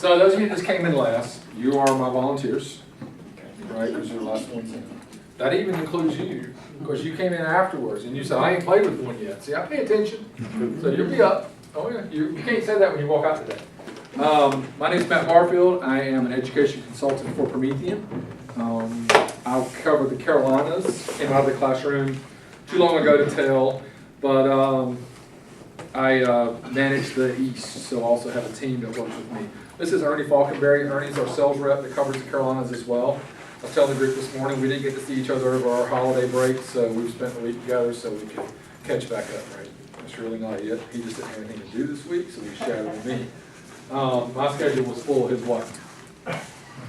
So those of you that just came in last, you are my volunteers, right? Because you're the last ones in. That even includes you, because you came in afterwards and you said, I ain't played with one yet. See, I pay attention, so you'll be up. Oh yeah, you can't say that when you walk out today. My name is Matt Barfield. I am an education consultant for Promethean. I'll cover the Carolinas. Came out of the classroom too long ago to tell, but I manage the East, so I also have a team that works with me. This is Ernie Falkenberry. Ernie's our sales rep that covers the Carolinas as well. I was telling the group this morning we didn't get to see each other over our holiday break, so we've spent the week together so we could catch back up, right? That's really not it. He just didn't have anything to do this week, so he shadowed with me. My schedule was full, his wife.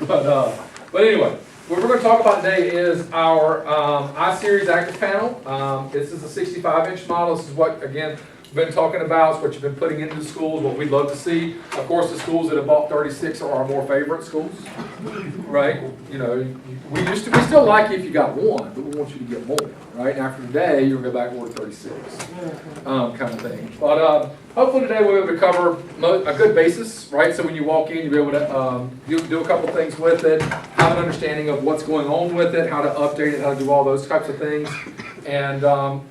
But anyway, what we're going to talk about today is our I-Series active panel. This is a 65-inch model. This is what, again, we've been talking about. It's what you've been putting into the schools, what we'd love to see. Of course, the schools that have bought 36 are our more favorite schools, right? You know, we still like you if you got one, but we want you to get more, right? And after today, you'll go back and order 36, kind of thing. But hopefully today we'll be able to cover a good basis, right? So when you walk in, you'll be able to you'll do a couple things with it, have an understanding of what's going on with it, how to update it, how to do all those types of things. And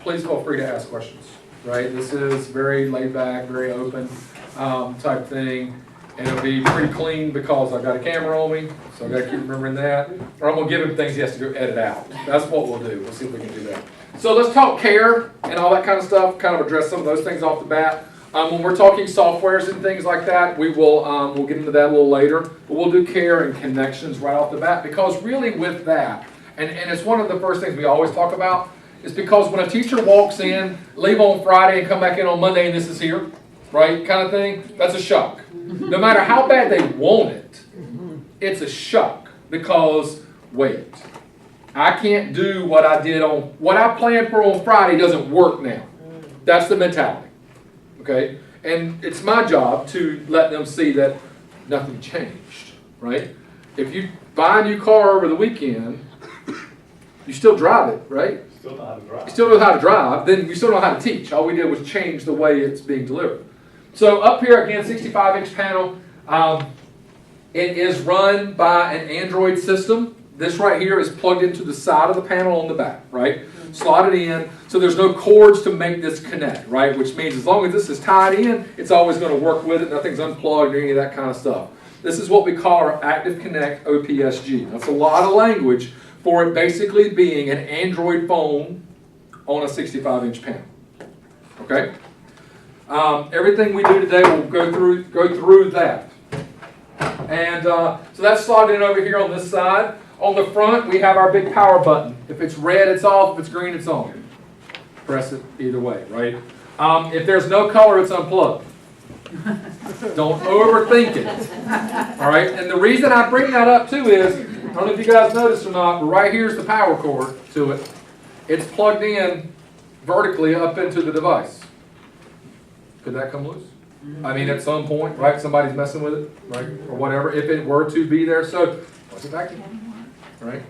please feel free to ask questions, right? This is very laid back, very open type thing. And it'll be pretty clean because I've got a camera on me, so I've got to keep remembering that. Or I'm going to give him things he has to go edit out. That's what we'll do. We'll see if we can do that. So let's talk care and all that kind of stuff, kind of address some of those things off the bat. When we're talking softwares and things like that, we will we'll get into that a little later. But we'll do care and connections right off the bat, because really with that, and it's one of the first things we always talk about, is because when a teacher walks in, leave on Friday and come back in on Monday and this is here, right, kind of thing, that's a shock. No matter how bad they want it, it's a shock because, wait, I can't do what I planned for on Friday doesn't work now. That's the mentality, okay? And it's my job to let them see that nothing changed, right? If you buy a new car over the weekend, you still drive it, right? Still know how to drive. You still know how to drive, then you still know how to teach. All we did was change the way it's being delivered. So up here again, 65-inch panel. It is run by an Android system. This right here is plugged into the side of the panel on the back, right? Slotted in, so there's no cords to make this connect, right? Which means as long as this is tied in, it's always going to work with it. Nothing's unplugged or any of that kind of stuff. This is what we call our Active Connect OPSG. That's a lot of language for it basically being an Android phone on a 65-inch panel, okay? Everything we do today will go through that. And so that's slotted in over here on this side. On the front, we have our big power button. If it's red, it's off. If it's green, it's on. Press it either way, right? If there's no color, it's unplugged. Don't overthink it. All right? And the reason I bring that up, too, is, I don't know if you guys noticed or not, but right here's the power cord to it. It's plugged in vertically up into the device. Could that come loose? I mean, at some point, right? Somebody's messing with it, right? Or whatever, if it were to be there. So, plug it back in, right?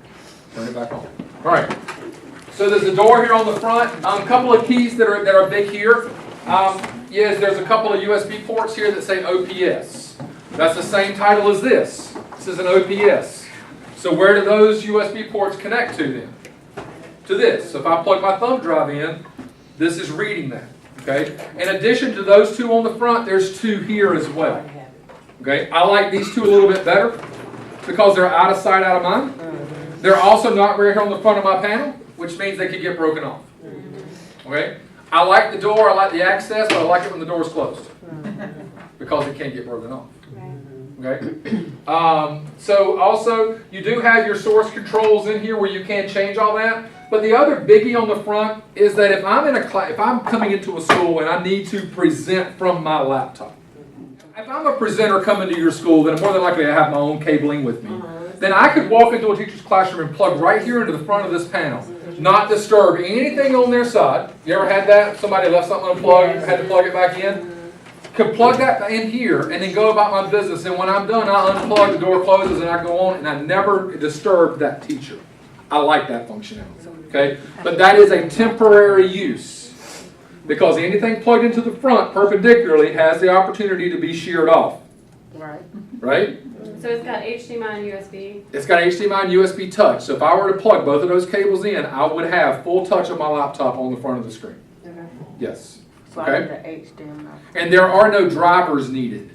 Turn it back on. All right. So there's a door here on the front. A couple of keys that are big here. Yes, there's a couple of USB ports here that say OPS. That's the same title as this. This is an OPS. So where do those USB ports connect to then? To this. So if I plug my thumb drive in, this is reading that. Okay. In addition to those two on the front, there's two here as well. Okay. I like these two a little bit better because they're out of sight, out of mind. They're also not right here on the front of my panel, which means they could get broken off. Okay. I like the door, I like the access, but I like it when the door is closed because it can't get broken off. Okay. So also, you do have your source controls in here where you can change all that. But the other biggie on the front is that if I'm in a class, if I'm coming into a school and I need to present from my laptop, if I'm a presenter coming to your school, then more than likely I have my own cabling with me. Then I could walk into a teacher's classroom and plug right here into the front of this panel, not disturb anything on their side. You ever had that? Somebody left something unplugged, had to plug it back in? Could plug that in here and then go about my business. And when I'm done, I unplug, the door closes, and I go on, and I never disturb that teacher. I like that functionality. Okay? But that is a temporary use because anything plugged into the front perpendicularly has the opportunity to be sheared off. Right. Right? So it's got HDMI and USB. It's got HDMI and USB touch. So if I were to plug both of those cables in, I would have full touch of my laptop on the front of the screen. Okay. Yes. So Okay. I need the HDMI. And there are no drivers needed.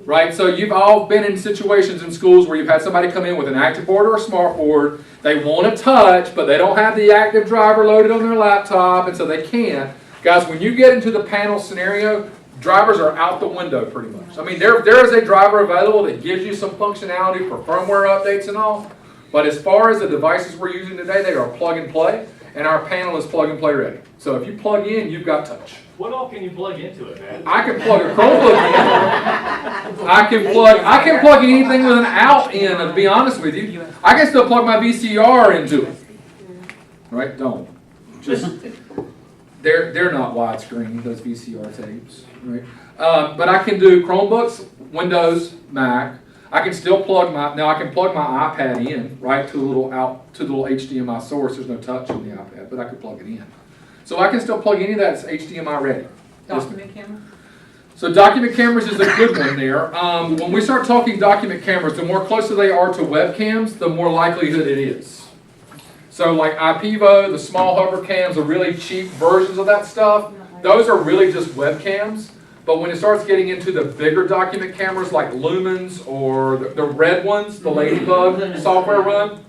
Right? So you've all been in situations in schools where you've had somebody come in with an active board or a smart board. They want to touch, but they don't have the active driver loaded on their laptop, and so they can't. Guys, when you get into the panel scenario, drivers are out the window pretty much. I mean, there is a driver available that gives you some functionality for firmware updates and all, but as far as the devices we're using today, they are plug and play, and our panel is plug and play ready. So if you plug in, you've got touch. What all can you plug into it, man? I can plug a Chromebook in. I can plug anything with an out in, to be honest with you. I can still plug my VCR into it. Right? Don't. Just they're not widescreen, those VCR tapes. Right? But I can do Chromebooks, Windows, Mac. I can still plug my I can plug my iPad in, right, to the little HDMI source. There's no touch on the iPad, but I could plug it in. So I can still plug any of that. It's HDMI ready. Document camera? So document cameras is a good one there. When we start talking document cameras, the more closer they are to webcams, the more likelihood it is. So like IPEVO, the small hover cams, the really cheap versions of that stuff, those are really just webcams. But when it starts getting into the bigger document cameras like Lumens or the red ones, the Ladybug software run,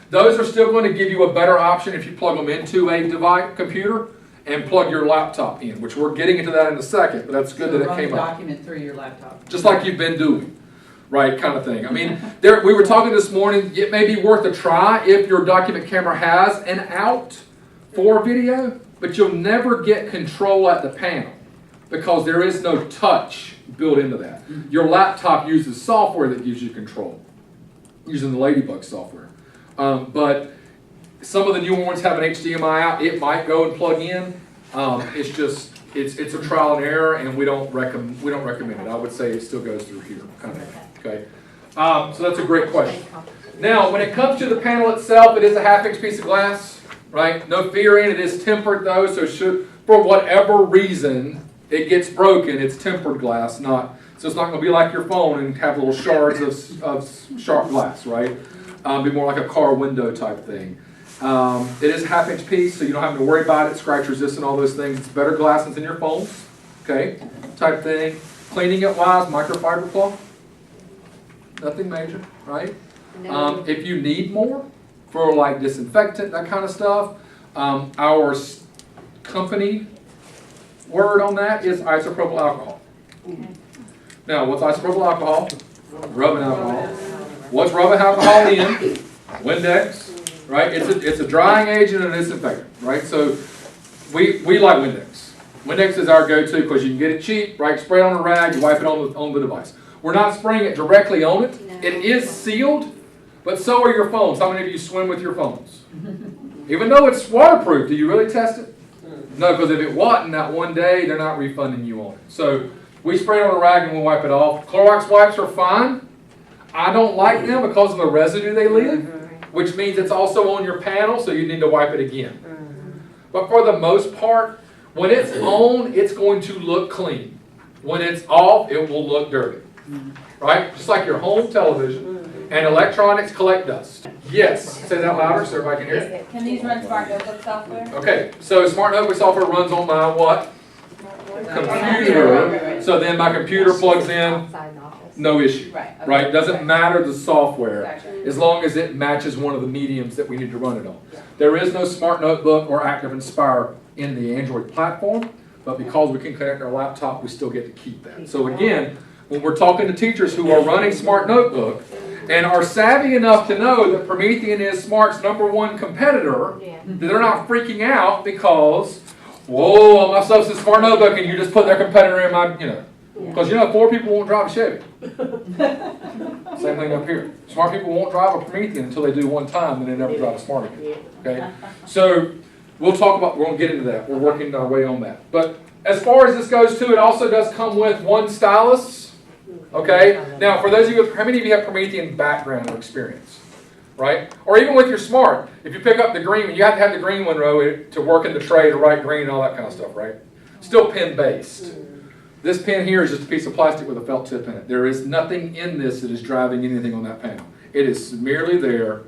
those are still going to give you a better option if you plug them into a device computer and plug your laptop in, which we're getting into that in a second, but that's good that it came up. Document through your laptop. Just like you've been doing, right, kind of thing. I mean, we were talking this morning, it may be worth a try if your document camera has an out for video, but you'll never get control at the panel because there is no touch built into that. Your laptop uses software that gives you control, using the Ladybug software. But some of the newer ones have an HDMI out. It might go and plug in. It's a trial and error, and we don't recommend it. I would say it still goes through here, kind of. Okay. So that's a great question. Now, when it comes to the panel itself, it is a 1/2-inch piece of glass, right? No fear in it. It is tempered though, so for whatever reason it gets broken, it's tempered glass, so it's not going to be like your phone and have little shards of sharp glass, right? Be more like a car window type thing. It is a 1/2-inch piece, so you don't have to worry about it, scratch resistant, all those things. It's better glass than in your phones, okay, type thing. Cleaning it wise, microfiber cloth. Nothing major, right? No. If you need more for like disinfectant, that kind of stuff, our company word on that is isopropyl alcohol. Now, what's isopropyl alcohol? Rubbing alcohol. What's rubbing alcohol in? Windex, right? It's a drying agent and a disinfectant, right? So we like Windex. Windex is our go-to because you can get it cheap, right? Spray it on a rag, you wipe it on the device. We're not spraying it directly on it. It is sealed, but so are your phones. How many of you swim with your phones? Even though it's waterproof, do you really test it? No, because if it wasn't that one day, they're not refunding you on it. So we spray it on a rag and we'll wipe it off. Clorox wipes are fine. I don't like them because of the residue they leave, which means it's also on your panel, so you need to wipe it again. But for the most part, when it's on, it's going to look clean. When it's off, it will look dirty. Right? Just like your home television and electronics collect dust. Yes. Say that louder so everybody can hear it. Can these run smart notebook software? Okay, so smart notebook software runs on my what? Computer. So then my computer plugs in, no issue. Right? Doesn't matter the software as long as it matches one of the mediums that we need to run it on. There is no smart notebook or Active Inspire in the Android platform, but because we can connect our laptop, we still get to keep that. So again, when we're talking to teachers who are running Smart Notebook and are savvy enough to know that Promethean is Smart's #1 competitor, they're not freaking out because, whoa, my stuff's in Smart Notebook and you just put their competitor in my, because 4 people won't drive a Chevy. Same thing up here. Smart people won't drive a Promethean until they do one time and they never drive a Smart again. Okay? So we're going to get into that. We're working our way on that. But as far as this goes too, it also does come with one stylus. Okay? Now, for those of you, how many of you have Promethean background or experience? Right? Or even with your Smart, if you pick up the green one, you have to have the green one row to work in the tray to write green and all that kind of stuff, right? Still pen-based. This pin here is just a piece of plastic with a felt tip in it. There is nothing in this that is driving anything on that panel. It is merely there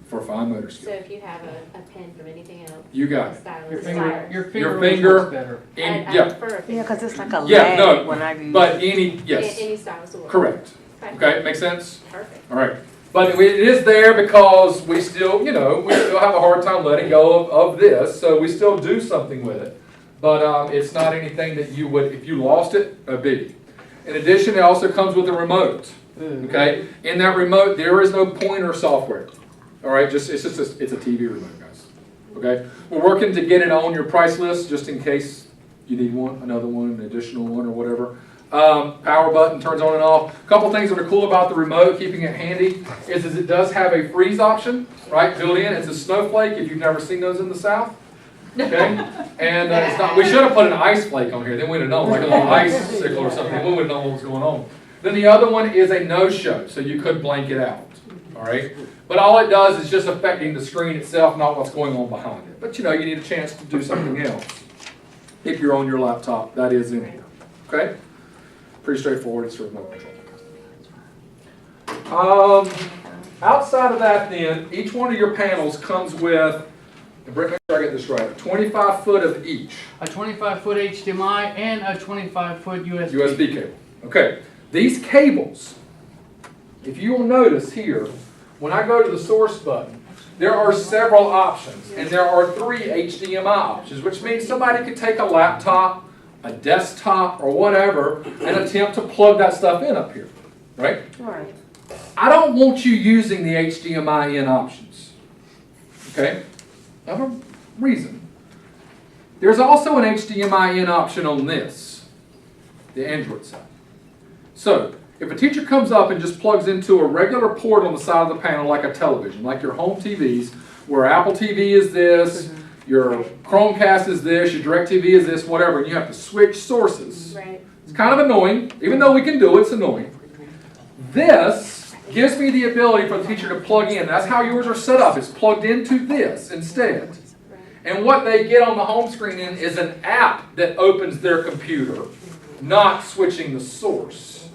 for fine motor So skill. if you have a pen from anything else. You got it. Stylus. Your Stylus. finger works better. And, I yeah, prefer a finger. Yeah, because it's like a Yeah, lag no, when I use. but any, yes, Any stylus will work. correct. Okay, makes sense? Perfect. All right. But it is there because we still, you know, we still have a hard time letting go of this, so we still do something with it. But it's not anything that you would, if you lost it, a biggie. In addition, it also comes with a remote. Okay? In that remote, there is no pointer software. All right? It's a TV remote, guys. Okay? We're working to get it on your price list just in case you need one, another one, an additional one, or whatever. Power button turns on and off. A couple things that are cool about the remote, keeping it handy, is it does have a freeze option, right, built in. It's a snowflake if you've never seen those in the South. Okay? And it's not, we should have put an ice flake on here, then we'd have known, like a little icicle or something, we would have known what was going on. Then the other one is a no-show, so you could blank it out. All right? But all it does is just affecting the screen itself, not what's going on behind it. But you know, you need a chance to do something else. If you're on your laptop, that is in here. Okay? Pretty straightforward, it's a remote control. Outside of that then, each one of your panels comes with, and Brett, make sure I get this right, 25 foot of each. A 25-foot HDMI and a 25-foot USB. USB cable. Okay. These cables, if you will notice here, when I go to the source button, there are several options, and there are 3 HDMI options, which means somebody could take a laptop, a desktop, or whatever, and attempt to plug that stuff in up here, right? Right. I don't want you using the HDMI in options, okay? I have a reason. There's also an HDMI in option on this, the Android side. So, if a teacher comes up and just plugs into a regular port on the side of the panel like a television, like your home TVs, where Apple TV is this, your Chromecast is this, your DirecTV is this, whatever, and you have to switch sources. Right. It's kind of annoying. Even though we can do it, it's annoying. This gives me the ability for the teacher to plug in. That's how yours are set up. It's plugged into this instead. And what they get on the home screen is an app that opens their computer, not switching the source.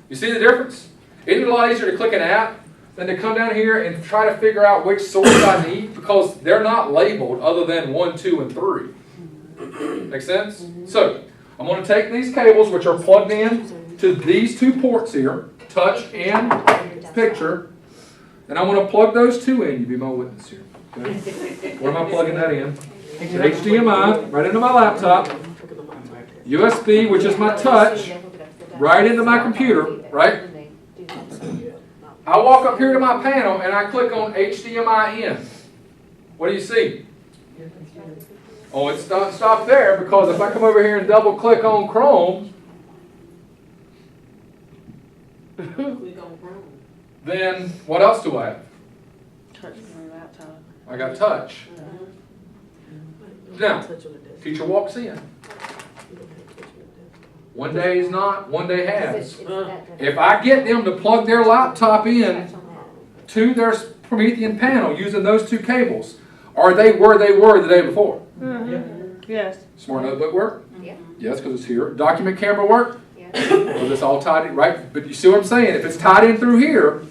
You see the difference? Isn't it a lot easier to click an app than to come down here and try to figure out which source I need? Because they're not labeled other than 1, 2, and 3. Make sense? So, I'm going to take these cables, which are plugged in to these 2 ports here, touch and picture, and I'm going to plug those 2 in. You be my witness here. Okay? Where am I plugging that in? HDMI, right into my laptop. USB, which is my touch, right into my computer, right? I walk up here to my panel and I click on HDMI in. What do you see? Oh, it's not stopped there, because if I come over here and double click on Chrome, then what else do I have? Touch my laptop. I got touch. Now, teacher walks in. One day is not, one day has. If I get them to plug their laptop in to their Promethean panel using those 2 cables, are they where they were the day before? Yes. Smart notebook work? Yeah. Yes, because it's here. Document camera work? Yeah. Because it's all tied in, right? But you see what I'm saying? If it's tied in through here,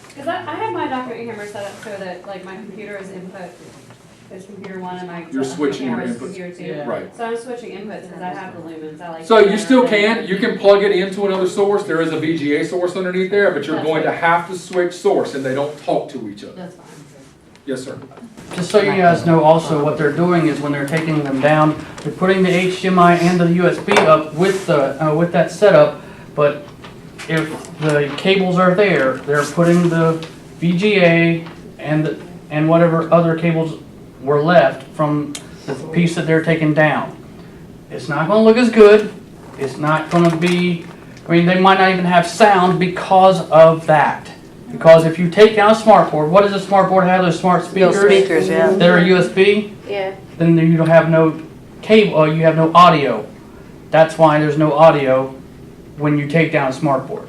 Because I have my document camera set up so that like my computer is input is computer 1 and my You're switching your camera is inputs. computer 2. Yeah. right. So I'm switching inputs because I have the lumens. I like. So you still can, you can plug it into another source. There is a VGA source underneath there, but you're That's going to right. have to switch source, and they don't talk to each other. That's fine. Yes, sir. Just so you guys know also, what they're doing is when they're taking them down, they're putting the HDMI and the USB up with with that setup, but if the cables are there, they're putting the VGA and whatever other cables were left from the piece that they're taking down. It's not going to look as good. It's not going to be, I mean, they might not even have sound because of that. Because if you take down a smart board, what does a smart board have? Those smart speakers? Those speakers, yeah. That are USB? Yeah. Then you don't have no cable, you have no audio. That's why there's no audio when you take down a smart board.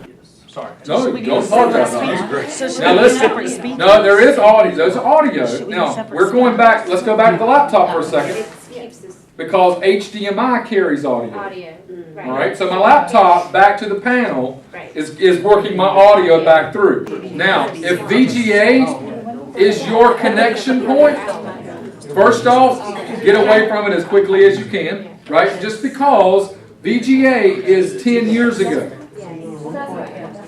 Sorry. No, Should we don't get a apologize. separate No, speaker? it's great. So should Now we get listen, separate speakers? no, there is audio, there's audio. Should we get Now, separate we're going back, let's go back to the laptop for a second. It keeps this. because HDMI carries audio. Audio, right. All right, so my laptop back to the panel Right. is working my audio back through. Now, if VGA is your connection point, first off, get away from it as quickly as you can, right? Just because VGA is 10 years ago.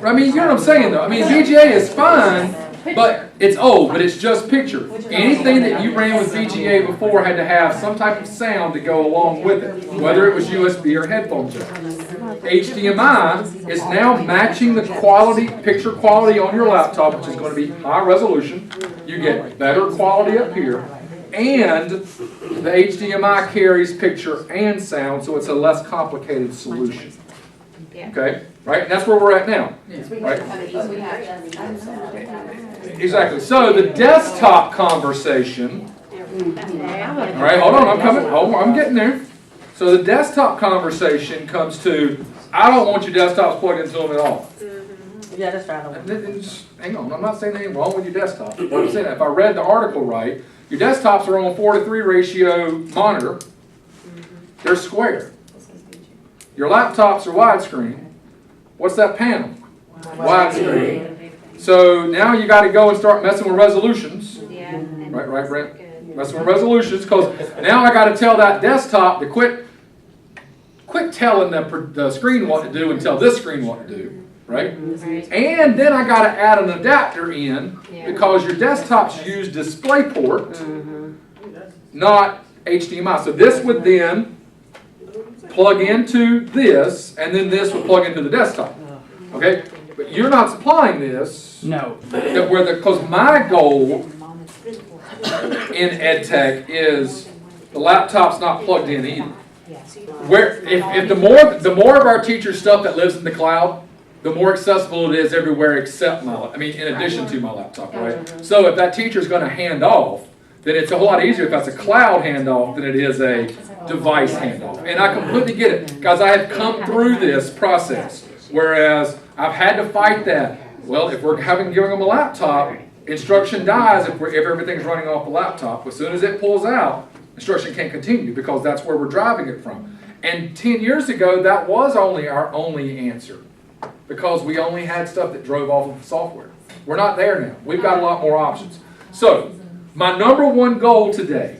I mean, you know what I'm saying though? I mean, VGA is fine, but it's old, but it's just picture. Anything that you ran with VGA before had to have some type of sound to go along with it, whether it was USB or headphone jack. HDMI is now matching the quality, picture quality on your laptop, which is going to be high resolution. You get better quality up here, and the HDMI carries picture and sound, so it's a less complicated solution. Okay, right? And that's where we're at now. Right? Exactly. So the desktop conversation. All right, hold on. I'm coming. Oh, I'm getting there. So the desktop conversation comes to, I don't want your desktops plugged into them at all. Yeah, that's right. And just, hang on. I'm not saying anything wrong with your desktop. What I'm saying, if I read the article right, your desktops are on 4:3 ratio monitor. They're square. Your laptops are widescreen. What's that panel? Widescreen. So now you got to go and start messing with resolutions. Right, Brent? Messing with resolutions, because now I got to tell that desktop to quit telling the screen what to do and tell this screen what to do. Right? And then I got to add an adapter in, because your desktops use DisplayPort, not HDMI. So this would then plug into this, and then this will plug into the desktop. Okay? But you're not supplying this. No. Because my goal in EdTech is the laptop's not plugged in either. If the more of our teachers' stuff that lives in the cloud, the more accessible it is everywhere except in addition to my laptop, right? So if that teacher's going to hand off, then it's a whole lot easier if that's a cloud handoff than it is a device handoff. And I completely get it, because I have come through this process, whereas I've had to fight that. Well, if we're giving them a laptop, instruction dies if everything's running off the laptop. As soon as it pulls out, instruction can't continue, because that's where we're driving it from. And 10 years ago, that was our only answer, because we only had stuff that drove off of the software. We're not there now. We've got a lot more options. So, my number one goal today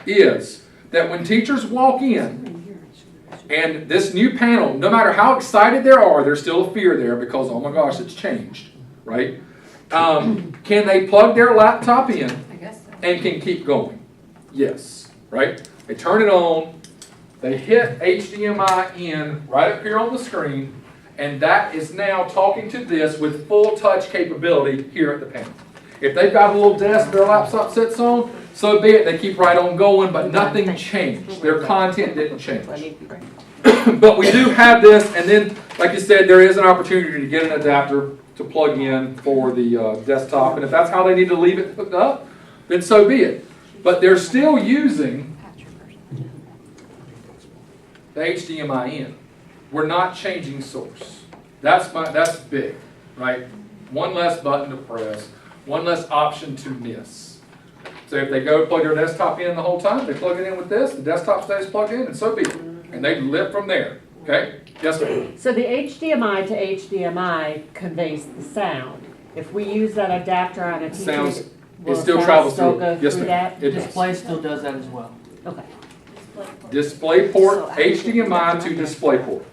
is that when teachers walk in, and this new panel, no matter how excited they are, there's still a fear there because, oh my gosh, it's changed, right? Can they plug their laptop in and can keep going? Yes, right? They turn it on, they hit HDMI in right up here on the screen, and that is now talking to this with full touch capability here at the panel. If they've got a little desk their laptop sits on, so be it, they keep right on going, but nothing changed. Their content didn't change. But we do have this, and then, like you said, there is an opportunity to get an adapter to plug in for the desktop, and if that's how they need to leave it hooked up, then so be it. But they're still using the HDMI in. We're not changing source. That's big, right? One less button to press, one less option to miss. So if they go plug their desktop in the whole time, they plug it in with this, the desktop stays plugged in, and so be it. And they live from there. Okay? Yes, ma'am. So the HDMI to HDMI conveys the sound. If we use that adapter on a TV, Sounds, will it still sound travels still through. go Yes, through ma'am. that? It does. Display still does that as well. Okay. DisplayPort, HDMI to DisplayPort.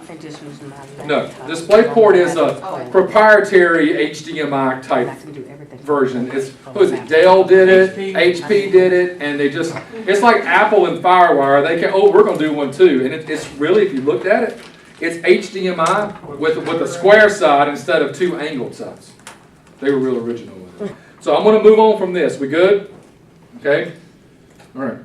They just use my No, laptop. DisplayPort is a proprietary HDMI type I can do everything. version. It's, who is it? Dell did it, HP did it, and they just, it's like Apple and FireWire. They can, oh, we're going to do one too. And it's really, if you looked at it, it's HDMI with a square side instead of two angled sides. They were real original with it. So I'm going to move on from this. We good? Okay? All right.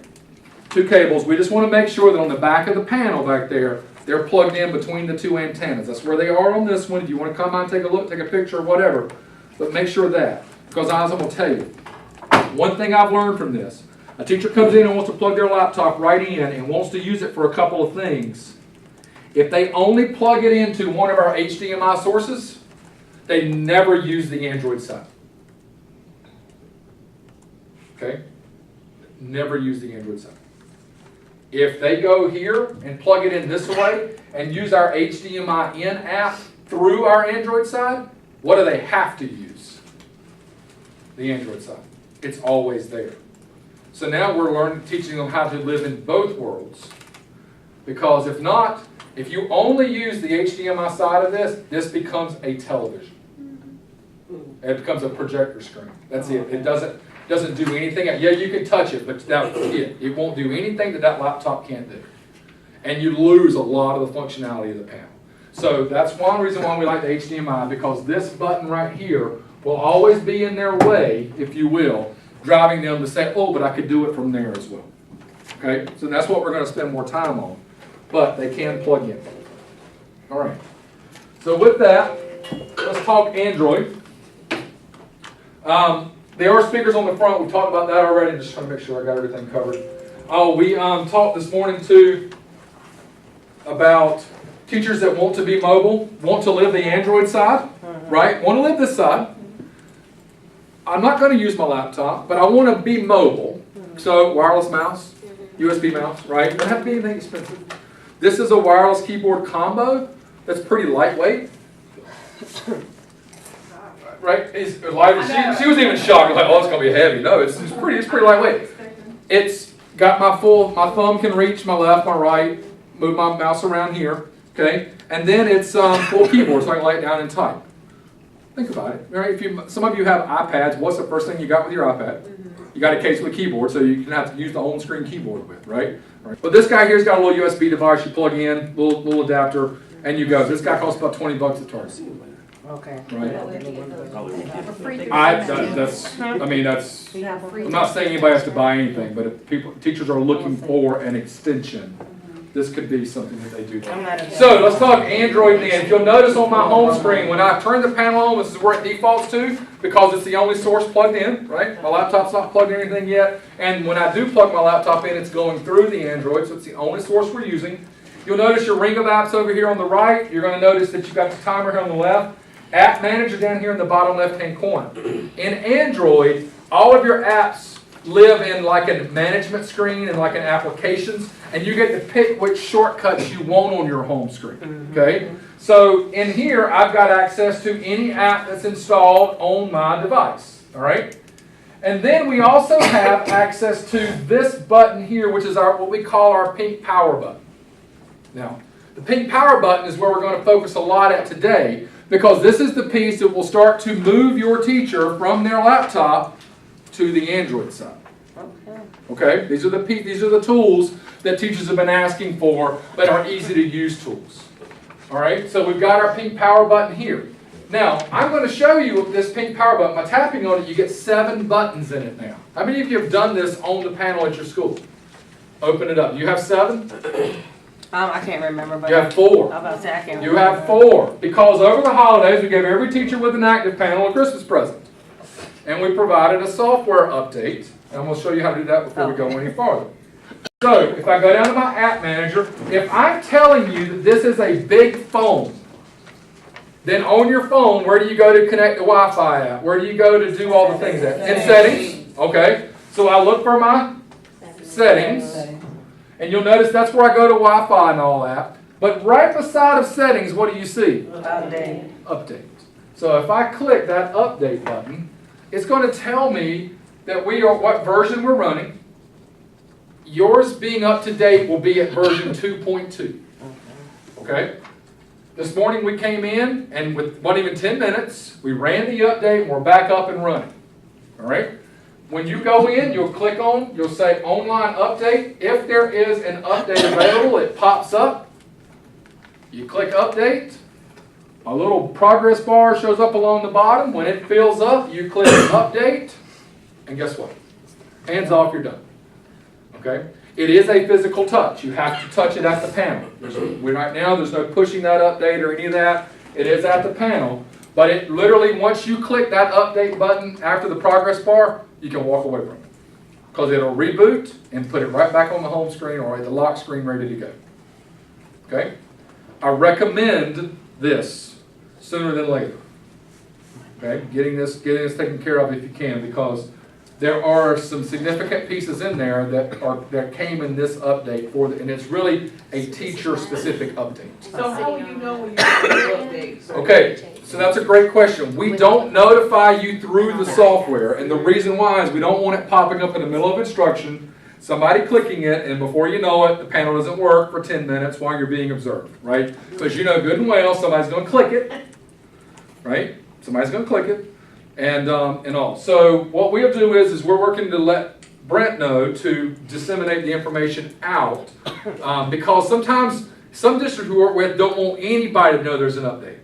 Two cables. We just want to make sure that on the back of the panel back there, they're plugged in between the two antennas. That's where they are on this one. If you want to come out and take a look, take a picture or whatever, but make sure of that. Because I'm going to tell you, one thing I've learned from this, a teacher comes in and wants to plug their laptop right in and wants to use it for a couple of things. If they only plug it into one of our HDMI sources, they never use the Android side. Okay? Never use the Android side. If they go here and plug it in this way and use our HDMI in app through our Android side, what do they have to use? The Android side. It's always there. So now we're teaching them how to live in both worlds. Because if not, if you only use the HDMI side of this, this becomes a television. It becomes a projector screen. That's it. It doesn't do anything. Yeah, you can touch it, but that's it. It won't do anything that laptop can't do. And you lose a lot of the functionality of the panel. So that's one reason why we like the HDMI, because this button right here will always be in their way, if you will, driving them to say, oh, but I could do it from there as well. Okay, so that's what we're going to spend more time on. But they can plug in. All right. So with that, let's talk Android. There are speakers on the front. We talked about that already. Just trying to make sure I got everything covered. Oh, we talked this morning too about teachers that want to be mobile, want to live the Android side, right? Want to live this side. I'm not going to use my laptop, but I want to be mobile. So wireless mouse, USB mouse, right? It doesn't have to be anything expensive. This is a wireless keyboard combo that's pretty lightweight. Right? It's lighter. She was even shocked. Like, oh, it's going to be heavy. No, it's pretty lightweight. It's got my thumb can reach my left, my right, move my mouse around here. Okay? And then it's full keyboard, so I can lay it down and type. Think about it. Right? Some of you have iPads. What's the first thing you got with your iPad? You got a case with a keyboard, so you can have to use the on-screen keyboard with, right? But this guy here's got a little USB device you plug in, little adapter, and you go. This guy costs about $20 at Target. Okay. Right? That's. I'm not saying anybody has to buy anything, but if teachers are looking for an extension, this could be something that they do. So let's talk Android then. If you'll notice on my home screen, when I turn the panel on, this is where it defaults to, because it's the only source plugged in, right? My laptop's not plugged in anything yet. And when I do plug my laptop in, it's going through the Android, so it's the only source we're using. You'll notice your ring of apps over here on the right. You're going to notice that you've got the timer here on the left. App Manager down here in the bottom left-hand corner. In Android, all of your apps live in like a management screen and like an applications, and you get to pick which shortcuts you want on your home screen. Okay? So in here, I've got access to any app that's installed on my device. All right? And then we also have access to this button here, which is what we call our pink power button. Now, the pink power button is where we're going to focus a lot at today, because this is the piece that will start to move your teacher from their laptop to the Android side. Okay? These are the tools that teachers have been asking for, that are easy to use tools. All right? So we've got our pink power button here. Now, I'm going to show you this pink power button. By tapping on it, you get 7 buttons in it now. How many of you have done this on the panel at your school? Open it up. You have 7? I can't remember, but You have 4. I'm about to say I can't You remember. have 4. Because over the holidays, we gave every teacher with an active panel a Christmas present. And we provided a software update. And we'll show you how to do that before we go any farther. So, if I go down to my App Manager, if I'm telling you that this is a big phone, then on your phone, where do you go to connect the Wi-Fi at? Where do you go to do all the things at? In Settings. Okay. So I look for my Settings. And you'll notice that's where I go to Wi-Fi and all that. But right beside of Settings, what do you see? Update. Update. So if I click that Update button, it's going to tell me that what version we're running. Yours being up to date will be at version 2.2. Okay? This morning we came in, and with not even 10 minutes, we ran the update, and we're back up and running. All right? When you go in, you'll say Online Update. If there is an update available, it pops up. You click Update. A little progress bar shows up along the bottom. When it fills up, you click Update. And guess what? Hands off, you're done. Okay? It is a physical touch. You have to touch it at the panel. Right now, there's no pushing that update or any of that. It is at the panel. But it literally, once you click that Update button after the progress bar, you can walk away from it. Because it'll reboot and put it right back on the home screen or at the lock screen ready to go. Okay? I recommend this sooner than later. Okay? Getting this taken care of if you can, because there are some significant pieces in there that came in this update and it's really a teacher-specific update. So how will you know when you're doing updates? Okay, so that's a great question. We don't notify you through the software, and the reason why is we don't want it popping up in the middle of instruction, somebody clicking it, and before you know it, the panel doesn't work for 10 minutes while you're being observed, right? Because you know good and well somebody's going to click it, right? Somebody's going to click it, and all. So what we'll do is we're working to let Brent know to disseminate the information out, because sometimes some districts we work with don't want anybody to know there's an update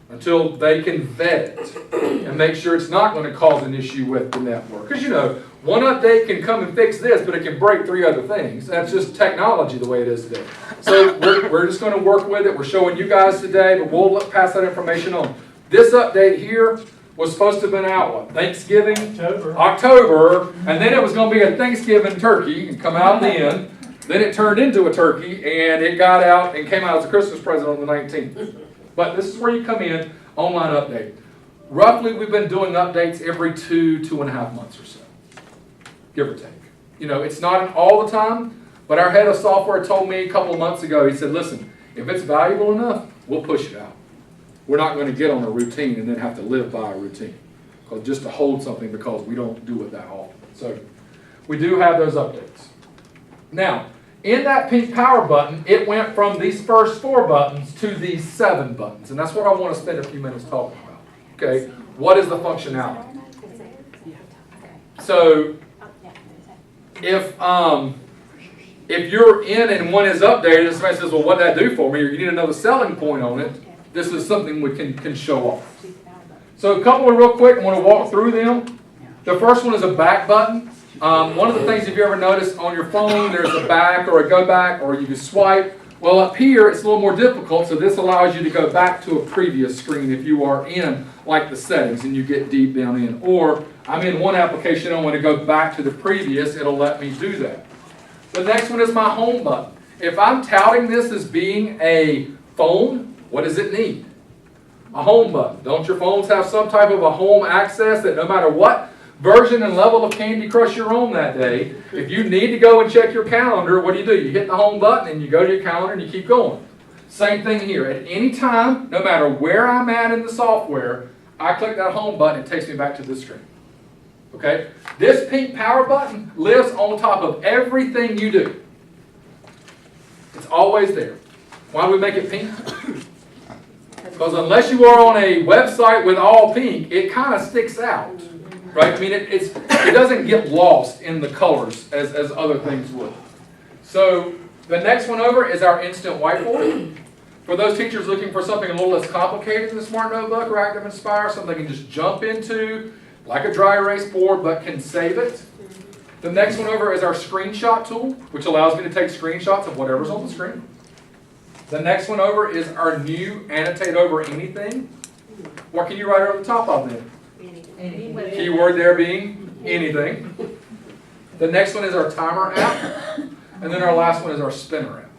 until they can vet it and make sure it's not going to cause an issue with the network. Because you know, one update can come and fix this, but it can break 3 other things. That's just technology the way it is today. So we're just going to work with it. We're showing you guys today, but we'll pass that information on. This update here was supposed to have been out, what, Thanksgiving? October, and then it was going to be a Thanksgiving turkey and come out in the end. Then it turned into a turkey, and it got out and came out as a Christmas present on the 19th. But this is where you come in, online update. Roughly, we've been doing updates every 2.5 months or so, give or take. You know, it's not all the time, but our head of software told me a couple of months ago, he said, listen, if it's valuable enough, we'll push it out. We're not going to get on a routine and then have to live by a routine. Because just to hold something because we don't do it that often. So we do have those updates. Now, in that pink power button, it went from these first 4 buttons to these 7 buttons. And that's what I want to spend a few minutes talking about. Okay, what is the functionality? So if you're in and one is updated and somebody says, well, what did that do for me? Or you need another selling point on it, this is something we can show off. So a couple of real quick, I want to walk through them. The first one is a back button. One of the things, if you ever notice on your phone, there's a back or a go back, or you can swipe. Well, up here, it's a little more difficult, so this allows you to go back to a previous screen if you are in, like, the settings, and you get deep down in. Or, I'm in one application, I want to go back to the previous, it'll let me do that. The next one is my home button. If I'm touting this as being a phone, what does it need? A home button. Don't your phones have some type of a home access that no matter what version and level of Candy Crush you're on that day, if you need to go and check your calendar, what do? You hit the home button and you go to your calendar and you keep going. Same thing here. At any time, no matter where I'm at in the software, I click that home button, it takes me back to this screen. Okay? This pink power button lives on top of everything you do. It's always there. Why do we make it pink? Because unless you are on a website with all pink, it kind of sticks out. Right? I mean, it doesn't get lost in the colors as other things would. So the next one over is our instant whiteboard. For those teachers looking for something a little less complicated than the Smart Notebook or Active Inspire, something they can just jump into, like a dry erase board, but can save it. The next one over is our screenshot tool, which allows me to take screenshots of whatever's on the screen. The next one over is our new annotate over anything. What can you write over the top of then? Anything. Keyword there being anything. The next one is our timer app. And then our last one is our spinner app.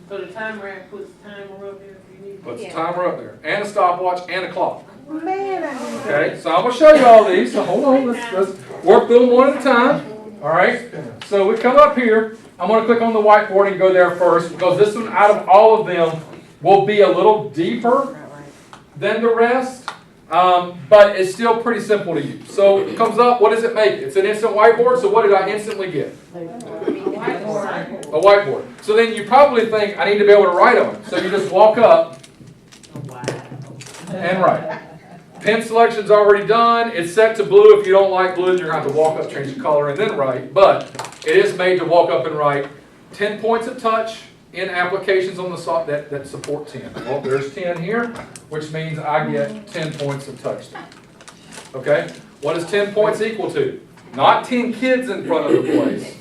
So the timer app puts the timer up there if you need it? Puts the timer up there. And a stopwatch and a clock. Man, Okay, so I'm going to show you all these. So hold on, let's work through them one at a time. All right, so we come up here. I'm going to click on the whiteboard and go there first because this one, out of all of them, will be a little deeper than the rest, but it's still pretty simple to use. So it comes up, what does it make? It's an instant whiteboard, so what did I instantly get? A whiteboard. So then you probably think, I need to be able to write on it. So you just walk up and write. Pen selection's already done. It's set to blue. If you don't like blue, you're going to have to walk up, change the color, and then write. But it is made to walk up and write. 10 points of touch in applications on the software that support 10. Well, there's 10 here, which means I get 10 points of touch there. Okay? What is 10 points equal to? Not 10 kids in front of the place.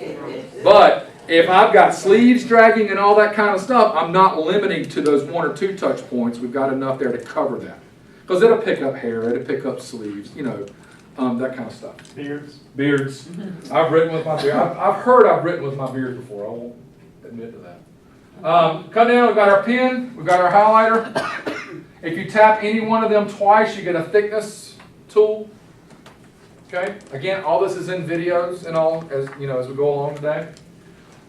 But if I've got sleeves dragging and all that kind of stuff, I'm not limiting to those 1 or 2 touch points. We've got enough there to cover that. Because it'll pick up hair, it'll pick up sleeves, you know, that kind of stuff. Beards. I've written with my beard. I've heard I've written with my beard before. I won't admit to that. Come down, we've got our pen, we've got our highlighter. If you tap any one of them twice, you get a thickness tool. Okay, again, all this is in videos and all as you know as we go along today.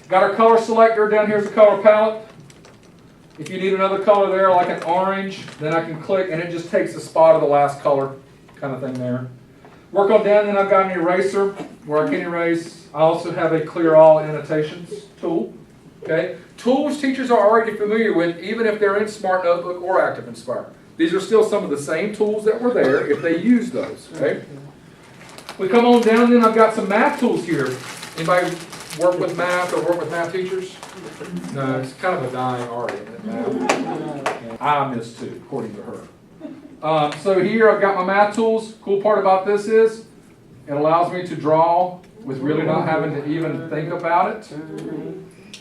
Got our color selector down here's the color palette. If you need another color there, like an orange, then I can click and it just takes the spot of the last color kind of thing there. Work on down, then I've got an eraser where I can erase. I also have a clear all annotations tool. Okay, tools teachers are already familiar with, even if they're in Smart Notebook or Active Inspire. These are still some of the same tools that were there if they use those. Okay. We come on down, then I've got some math tools here. Anybody work with math or work with math teachers? No, it's kind of a dying art, isn't it, math? I miss too, according to her. So here I've got my math tools. Cool part about this is it allows me to draw with really not having to even think about it.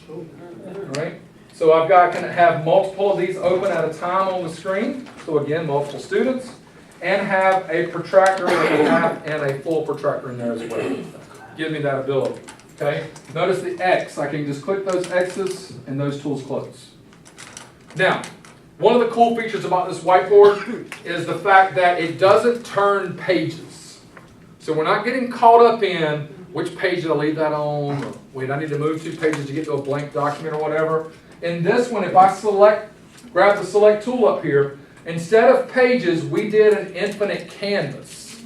All right. So I've got can have multiple of these open at a time on the screen. So again, multiple students. And have a protractor with a half and a full protractor in there as well. Give me that ability. Okay. Notice the X. I can just click those X's and those tools close. Now, one of the cool features about this whiteboard is the fact that it doesn't turn pages. So we're not getting caught up in which page did I leave that on, or wait, I need to move 2 pages to get to a blank document or whatever. In this one, if I grab the select tool up here, instead of pages, we did an infinite canvas.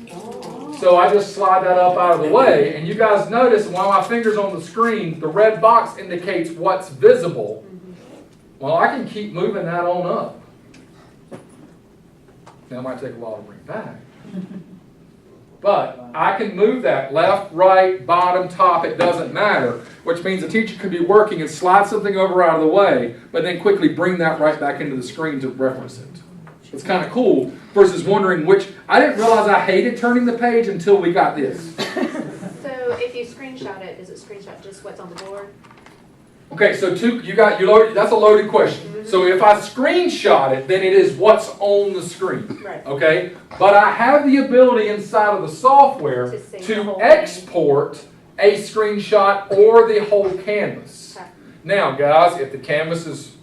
So I just slide that up out of the way, and you guys notice while my finger's on the screen, the red box indicates what's visible. Well, I can keep moving that on up. Now it might take a while to bring back. But I can move that left, right, bottom, top, it doesn't matter. Which means the teacher could be working and slide something over out of the way, but then quickly bring that right back into the screen to reference it. It's kind of cool versus wondering which, I didn't realize I hated turning the page until we got this. So if you screenshot it, does it screenshot just what's on the board? Okay, so that's a loaded question. So if I screenshot it, then it is what's on the screen. Right. Okay? But I have the ability inside of the software To save the to whole export a screenshot or the whole canvas. Okay. Now, guys, if the canvas is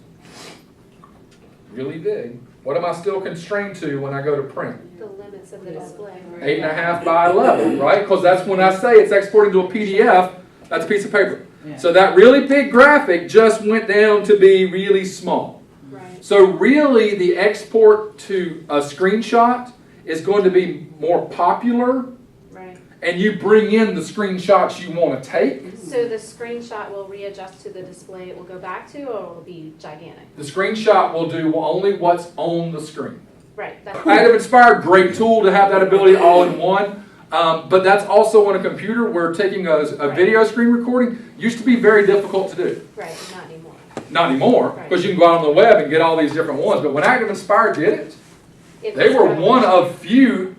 really big, what am I still constrained to when I go to print? The limits of the display. 8.5 by 11, right? Because that's when I say it's exporting to a PDF, that's a piece of paper. So that really big graphic just went down to be really small. Right. So really the export to a screenshot is going to be more popular, Right. and you bring in the screenshots you want to take. So the screenshot will readjust to the display it will go back to, or it will be gigantic? The screenshot will do only what's on the screen. Right. That's Active Inspire, great tool to have that ability all in one. But that's also on a computer where taking a video screen recording used to be very difficult to do. right. Not anymore. Not anymore, because you can go out on the web and get all these different ones. But when Active Inspire did it, they were one of few.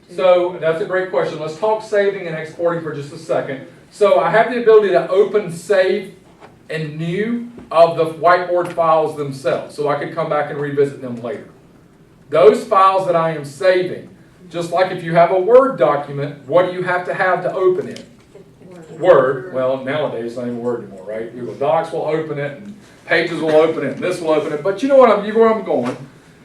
So that's a great question. Let's talk saving and exporting for just a second. So I have the ability to open, save, and new of the whiteboard files themselves. So I could come back and revisit them later. Those files that I am saving, just like if you have a Word document, what do you have to open it? Word. Well, nowadays it's not even Word anymore, right? Google Docs will open it, and Pages will open it, and this will open it. But you know where I'm going.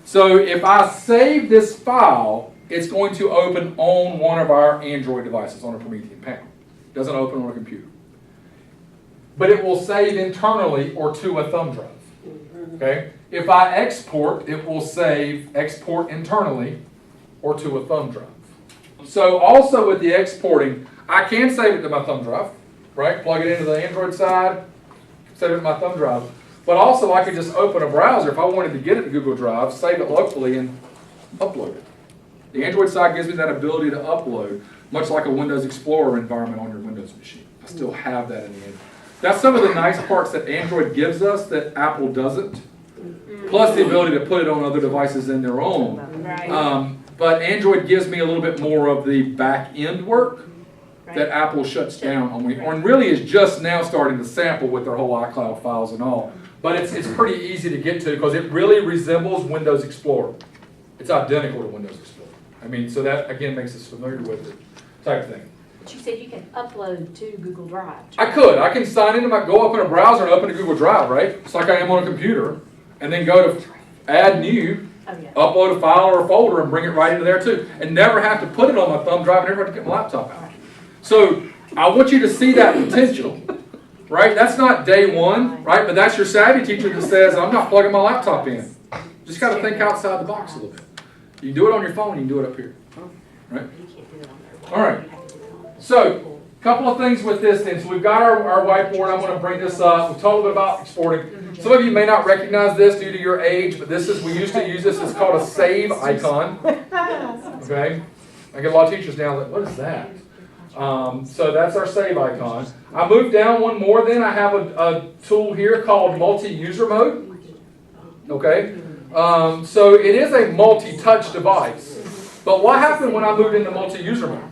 So if I save this file, it's going to open on one of our Android devices on a Promethean panel. It doesn't open on a computer. But it will save internally or to a thumb drive. Okay? If I export, it will save export internally or to a thumb drive. So also with the exporting, I can save it to my thumb drive, right? Plug it into the Android side, save it to my thumb drive. But also I could just open a browser if I wanted to get it to Google Drive, save it locally, and upload it. The Android side gives me that ability to upload, much like a Windows Explorer environment on your Windows machine. I still have that in the Android. That's some of the nice parts that Android gives us that Apple doesn't, plus the ability to put it on other devices in their own. Right. But Android gives me a little bit more of the back-end work Right. that Apple shuts down on me, and really is just now starting to sample with their whole iCloud files and all. But it's pretty easy to get to because it really resembles Windows Explorer. It's identical to Windows Explorer. I mean, so that again makes us familiar with it, type thing. But you said you can upload to Google Drive. I can sign into go up in a browser and open to Google Drive, right? It's like I am on a computer, and then go to add new, Oh, yeah. upload a file or a folder and bring it right into there too. And never have to put it on my thumb drive and never have to get my laptop out. So I want you to see that potential, right? That's not day one, right? But that's your savvy teacher that says, I'm not plugging my laptop in. Just got to think outside the box a little bit. You can do it on your phone, you can do it up here, right? All right. So, a couple of things with this then. So we've got our whiteboard. I'm going to bring this up. We've talked a bit about exporting. Some of you may not recognize this due to your age, but this is, we used to use this. It's called a save icon. Okay? I get a lot of teachers now that, what is that? So that's our save icon. I moved down one more then. I have a tool here called multi-user mode. Okay? So it is a multi-touch device. But what happened when I moved into multi-user mode?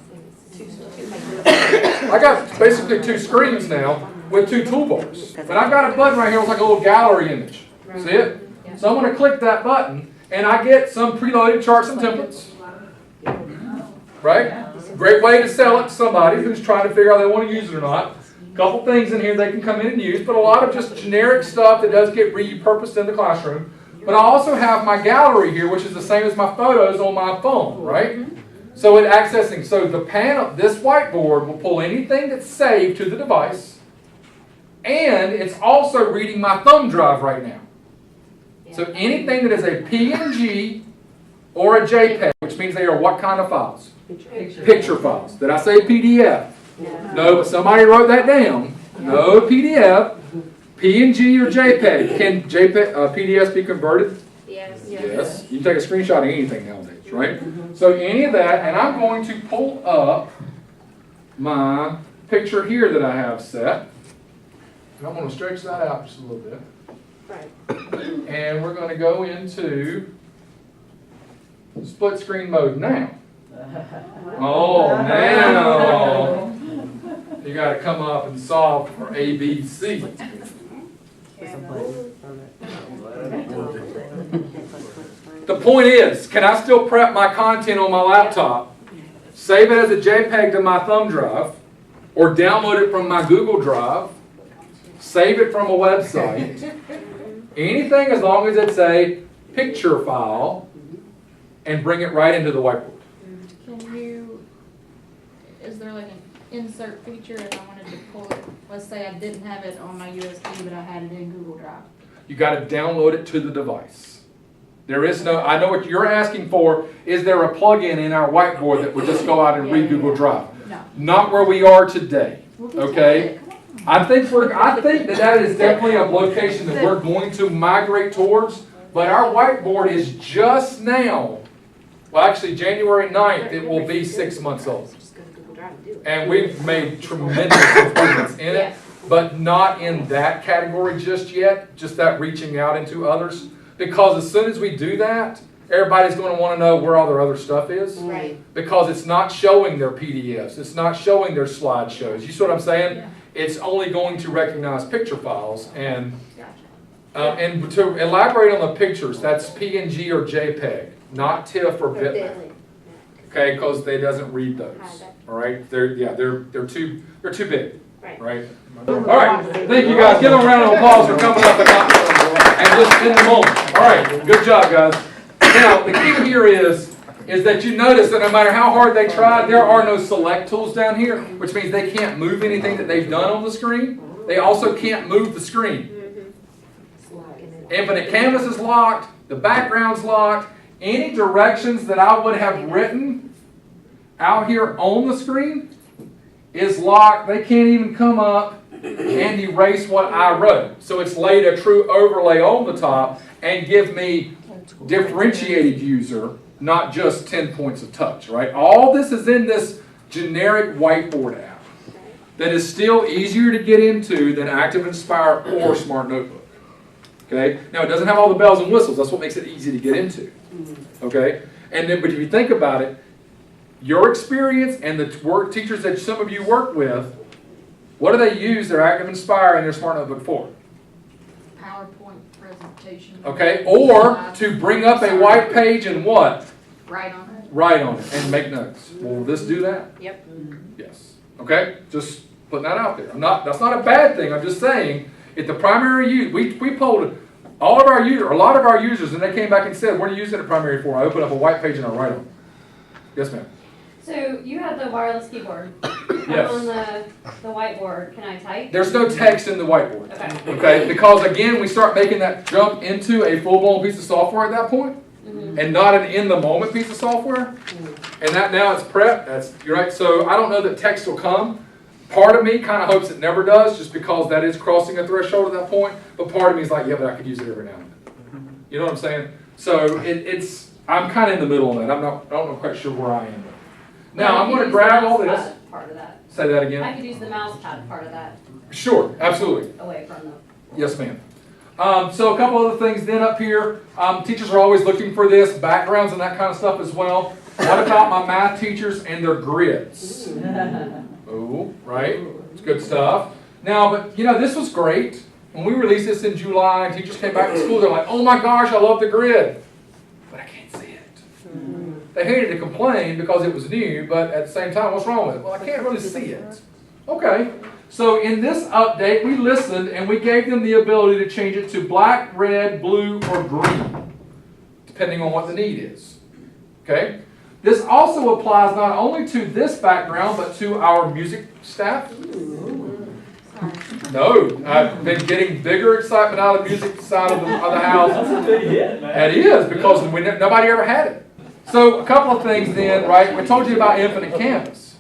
I got basically two screens now with two toolbars. But I've got a button right here with like a little gallery image. See it? So I'm going to click that button and I get some preloaded charts and templates. Right? Great way to sell it to somebody who's trying to figure out if they want to use it or not. A couple things in here they can come in and use, but a lot of just generic stuff that does get repurposed in the classroom. But I also have my gallery here, which is the same as my photos on my phone, right? So it accessing, so the panel, this whiteboard will pull anything that's saved to the device, and it's also reading my thumb drive right now. So anything that is a PNG or a JPEG, which means they are what kind of files? Picture files. Did I say PDF? No, but somebody wrote that down. No PDF. PNG or JPEG. Can PDFs be converted? Yes. Yes. You can take a screenshot of anything nowadays, right? So any of that, and I'm going to pull up my picture here that I have set. And I'm going to stretch that out just a little bit. Right. And we're going to go into split screen mode now. Oh, now you got to come up and solve for A, B, C. The point is, can I still prep my content on my laptop, save it as a JPEG to my thumb drive, or download it from my Google Drive, save it from a website, anything as long as it's a picture file, and bring it right into the whiteboard. Is there like an insert feature if I wanted to pull it? Let's say I didn't have it on my USB, but I had it in Google Drive. You got to download it to the device. There is no, I know what you're asking for, is there a plug-in in our whiteboard that would just go out and read Google Drive? No. Not where we are today, okay? I think that is definitely a location that we're going to migrate towards, but our whiteboard is just now, well actually January 9th, it will be 6 months old. And we've made tremendous improvements in it, but not in that category just yet, just that reaching out into others. Because as soon as we do that, everybody's going to want to know where all their other stuff is. Right. Because it's not showing their PDFs, it's not showing their slideshows. You see what I'm saying? Yeah. It's only going to recognize picture files. And to elaborate on the pictures, that's PNG or JPEG, not TIFF or bitmap. Okay, because they doesn't read those. All right, they're too big. Right. All right. Thank you guys. Give them a round of applause for coming up and just in the moment. All right. Good job, guys. Now the key here is that you notice that no matter how hard they try, there are no select tools down here, which means they can't move anything that they've done on the screen. They also can't move the screen. Infinite canvas is locked. The background's locked. Any directions that I would have written out here on the screen is locked. They can't even come up and erase what I wrote. So it's laid a true overlay on the top and give me differentiated user, not just 10 points of touch, right? All this is in this generic whiteboard app that is still easier to get into than Active Inspire or Smart Notebook. Okay? Now it doesn't have all the bells and whistles. That's what makes it easy to get into. Okay? And then, but if you think about it, your experience and the work teachers that some of you work with, what do they use their Active Inspire and their Smart Notebook for? PowerPoint presentation. Okay, or to bring up a white page and what? Write on it. Write on it and make notes. Will this do that? Yep. Yes. Okay, just putting that out there. That's not a bad thing. I'm just saying, if the primary use, we polled All of our users, a lot of our users, and they came back and said, what are you using it primary for? I open up a white page and I write on it. Yes, ma'am. So you have the wireless keyboard. Yes. On the whiteboard, can I type? There's no text in the whiteboard. Okay. Okay, because again, we start making that jump into a full-blown piece of software at that point, and not an in-the-moment piece of software. And that now it's prep. You're right. So I don't know that text will come. Part of me kind of hopes it never does, just because that is crossing a threshold at that point. But part of me is like, yeah, but I could use it every now and then. You know what I'm saying? So I'm kind of in the middle on that. I don't know quite sure where I am. Now I'm going to grab all this. Part of that. Say that again. I could use the mouse pad part of that Sure, absolutely. away from the. Yes, ma'am. So a couple other things then up here. Teachers are always looking for this, backgrounds and that kind of stuff as well. What about my math teachers and their grids? Oh, right. It's good stuff. Now, but this was great. When we released this in July and teachers came back to school, they're like, oh my gosh, I love the grid. But I can't see it. They hated to complain because it was new, but at the same time, what's wrong with it? Well, I can't really see it. Okay. So in this update, we listened and we gave them the ability to change it to black, red, blue, or green, depending on what the need is. Okay? This also applies not only to this background, but to our music staff. No, I've been getting bigger excitement out of the music side of the house. That's a big hit, man. It is, because nobody ever had it. So a couple of things then, right? We told you about Infinite Canvas.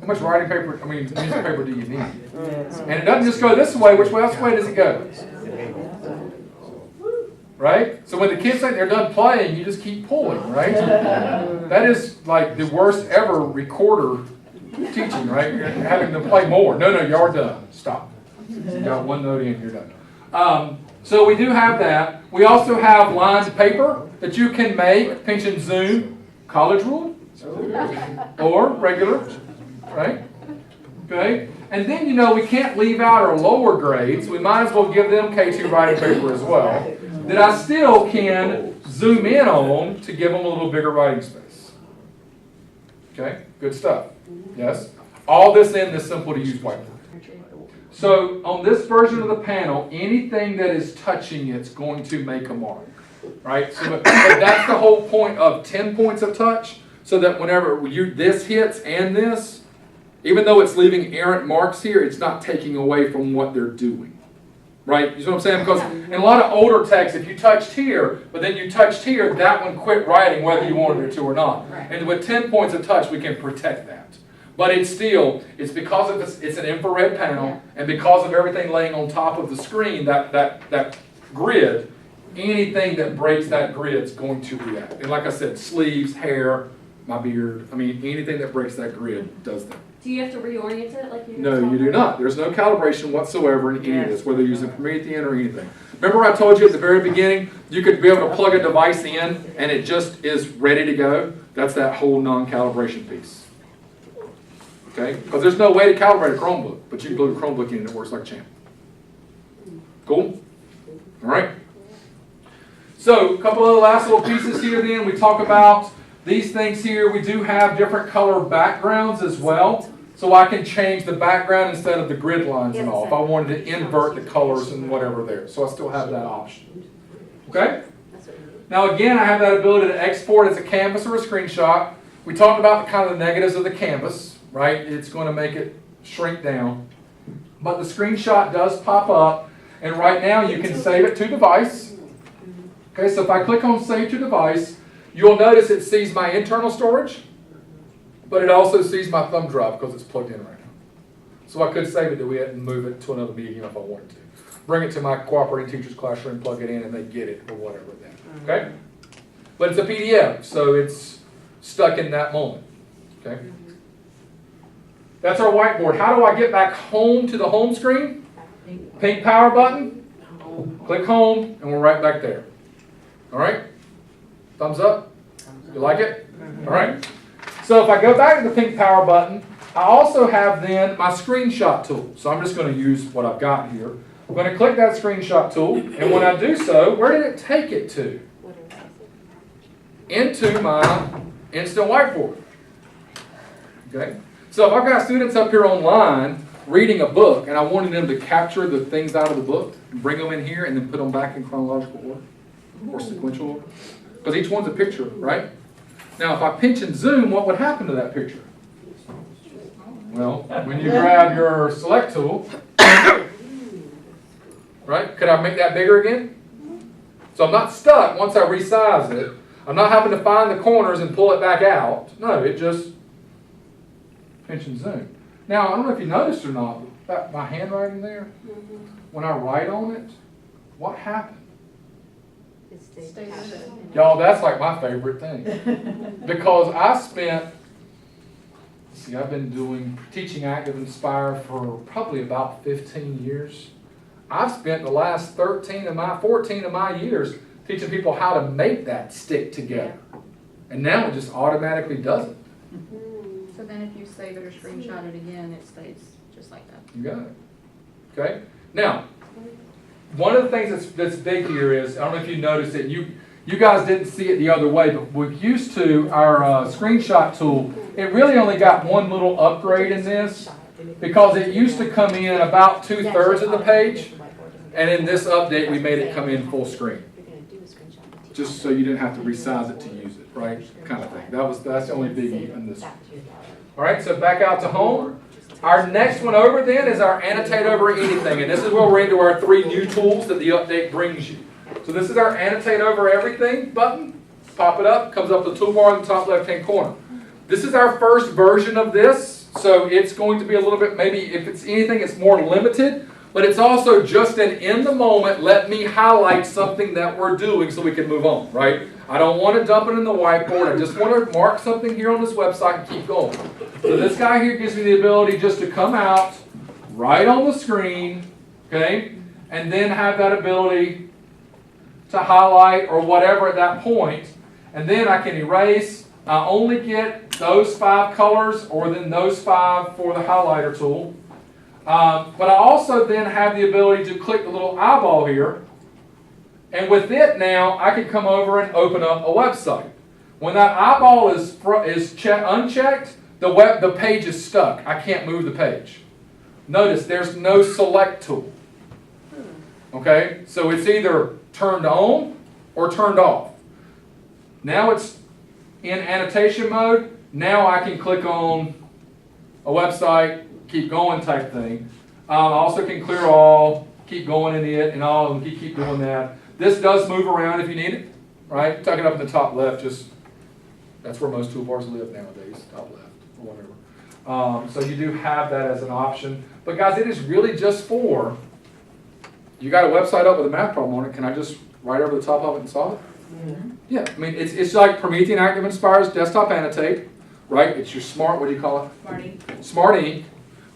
How much writing paper, music paper do you need? And it doesn't just go this way. Which way else way does it go? Right? So when the kids think they're done playing, you just keep pulling, right? That is like the worst ever recorder teaching, right? You're having them play more. No, you're done. Stop. You got one note in, you're done. So we do have that. We also have lined paper that you can make, pinch and zoom, college rule, or regular. Right? Okay? And then, we can't leave out our lower grades. We might as well give them K2 writing paper as well. That I still can zoom in on to give them a little bigger writing space. Okay? Good stuff. Yes? All this in this simple to use whiteboard. So on this version of the panel, anything that is touching it's going to make a mark. Right? So but that's the whole point of 10 points of touch, so that whenever this hits and this, even though it's leaving errant marks here, it's not taking away from what they're doing. Right? You know what I'm saying? Because in a lot of older texts, if you touched here, but then you touched here, that one quit writing whether you wanted it to or not. And with 10 points of touch, we can protect that. But it's because of it's an infrared panel, and because of everything laying on top of the screen, that grid, anything that breaks that grid is going to react. And like I said, sleeves, hair, my beard, anything that breaks that grid does that. Do you have to reorient it like you do? No, you do not. There's no calibration whatsoever in any of this, whether you're using Promethean or anything. Remember I told you at the very beginning, you could be able to plug a device in and it just is ready to go? That's that whole non-calibration piece. Okay? Because there's no way to calibrate a Chromebook, but you can plug a Chromebook in and it works like a champ. Cool? All right? So, a couple of the last little pieces here then. We talk about these things here. We do have different color backgrounds as well. So I can change the background instead of the grid lines and all. If I wanted to invert the colors and whatever there. So I still have that option. Okay? Now again, I have that ability to export as a canvas or a screenshot. We talked about the kind of the negatives of the canvas, right? It's going to make it shrink down. But the screenshot does pop up. And right now you can save it to device. Okay, so if I click on Save to Device, you'll notice it sees my internal storage, but it also sees my thumb drive because it's plugged in right now. So I could save it to it and move it to another medium if I wanted to. Bring it to my cooperating teacher's classroom, plug it in, and they get it or whatever then. Okay? But it's a PDF, so it's stuck in that moment. Okay? That's our whiteboard. How do I get back home to the home screen? Pink power button. Click home, and we're right back there. All right? Thumbs up? You like it? All right. So if I go back to the pink power button, I also have then my screenshot tool. So I'm just going to use what I've got here. I'm going to click that screenshot tool, and when I do so, where did it take it to? Into my instant whiteboard. Okay? So if I've got students up here online, reading a book and I wanted them to capture the things out of the book, bring them in here, and then put them back in chronological order or sequential order. Because each one's a picture, right? Now, if I pinch and zoom, what would happen to that picture? Well, when you grab your select tool, right? Could I make that bigger again? So I'm not stuck once I resize it. I'm not having to find the corners and pull it back out. No, it just pinch and zoom. Now, I don't know if you noticed or not, but my handwriting there, when I write on it, what happened? Y'all, that's like my favorite thing. Because I spent, see, I've been teaching Active Inspire for probably about 15 years. I've spent the last 14 of my years teaching people how to make that stick together. And now it just automatically does it. So then if you save it or screenshot it again, it stays just like that. You got it. Okay? Now, one of the things that's big here is, I don't know if you noticed it, you guys didn't see it the other way, but we're used to our screenshot tool. It really only got one little upgrade in this because it used to come in about 2/3 of the page, and in this update we made it come in full screen. Just so you didn't have to resize it to use it, right? Kind of thing. That's the only biggie in this. All right, so back out to home. Our next one over then is our annotate over anything, and this is where we're into our 3 new tools that the update brings you. So this is our annotate over everything button. Pop it up, comes up the toolbar in the top left-hand corner. This is our first version of this, so it's going to be a little bit, maybe if it's anything, it's more limited, but it's also just an in the moment, let me highlight something that we're doing so we can move on, right? I don't want to dump it in the whiteboard. I just want to mark something here on this website and keep going. So this guy here gives me the ability just to come out right on the screen, okay, and then have that ability to highlight or whatever at that point. And then I can erase. I only get those 5 colors or then those 5 for the highlighter tool. But I also then have the ability to click the little eyeball here. And with it now, I can come over and open up a website. When that eyeball is unchecked, the page is stuck. I can't move the page. Notice there's no select tool. Okay? So it's either turned on or turned off. Now it's in annotation mode. Now I can click on a website, keep going type thing. I also can clear all, keep going in it, and all, and keep doing that. This does move around if you need it, right? Tuck it up in the top left, that's where most toolbars live nowadays, top left, or whatever. So you do have that as an option. But guys, it is really just for, you got a website up with a math problem on it, can I just write over the top of it and solve it? Mm-hmm. Yeah, I mean, it's like Promethean Active Inspire's desktop annotate, right? It's your smart, what do you call it? Smart Ink.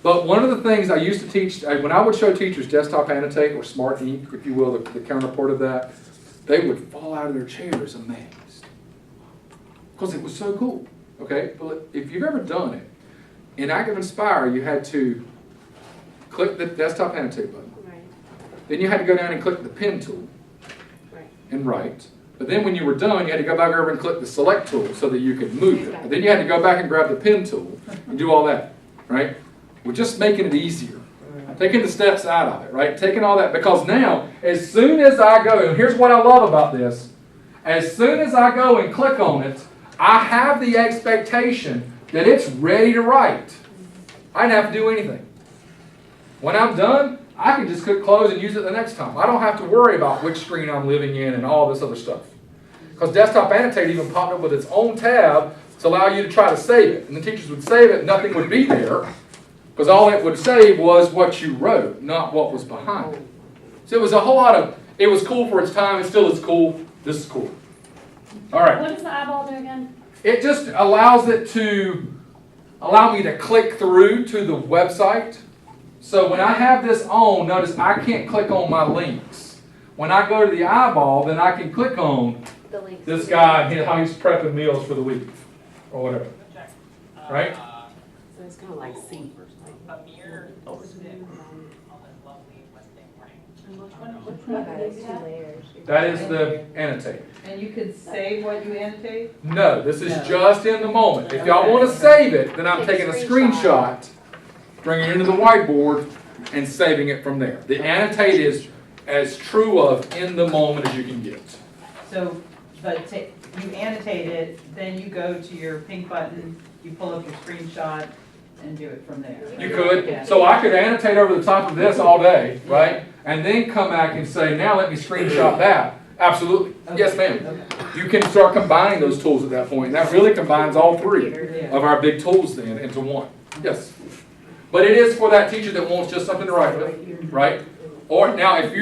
But one of the things I used to teach, when I would show teachers desktop annotate or Smart Ink, if you will, the counterpart of that, they would fall out of their chairs amazed. Because it was so cool. Okay? But if you've ever done it, in Active Inspire, you had to click the desktop annotate button. Right. Then you had to go down and click the pen tool. Right. And write. But then when you were done, you had to go back over and click the select tool so that you could move it. And then you had to go back and grab the pen tool and do all that. Right? We're just making it easier. Taking the steps out of it, right? Taking all that, because now, as soon as I go, and here's what I love about this, as soon as I go and click on it, I have the expectation that it's ready to write. I didn't have to do anything. When I'm done, I can just click close and use it the next time. I don't have to worry about which screen I'm living in and all this other stuff. Because Desktop Annotate even popped up with its own tab to allow you to try to save it. And the teachers would save it, nothing would be there. Because all it would save was what you wrote, not what was behind it. So it was a whole lot of, it was cool for its time, it still is cool. This is cool. All right. What does the eyeball do again? It just allows it to allow me to click through to the website. So when I have this on, notice I can't click on my links. When I go to the eyeball, then I can click on this guy, how he's prepping meals for the week, or whatever. Right? So it's kind of like C. That is the annotate. And you could save what you annotate? No, this is just in the moment. If y'all want to save it, then I'm taking a screenshot bringing it into the whiteboard, and saving it from there. The annotate is as true of in the moment as you can get. So, but you annotate it, then you go to your pink button, you pull up your screenshot and do it from there. You could. So I could annotate over the top of this all day, right? And then come back and say, now let me screenshot that. Absolutely. Yes, ma'am. You can start combining those tools at that point. And that really combines all three of our big tools then into one. Yes. But it is for that teacher that wants just something to write with, right? Or now if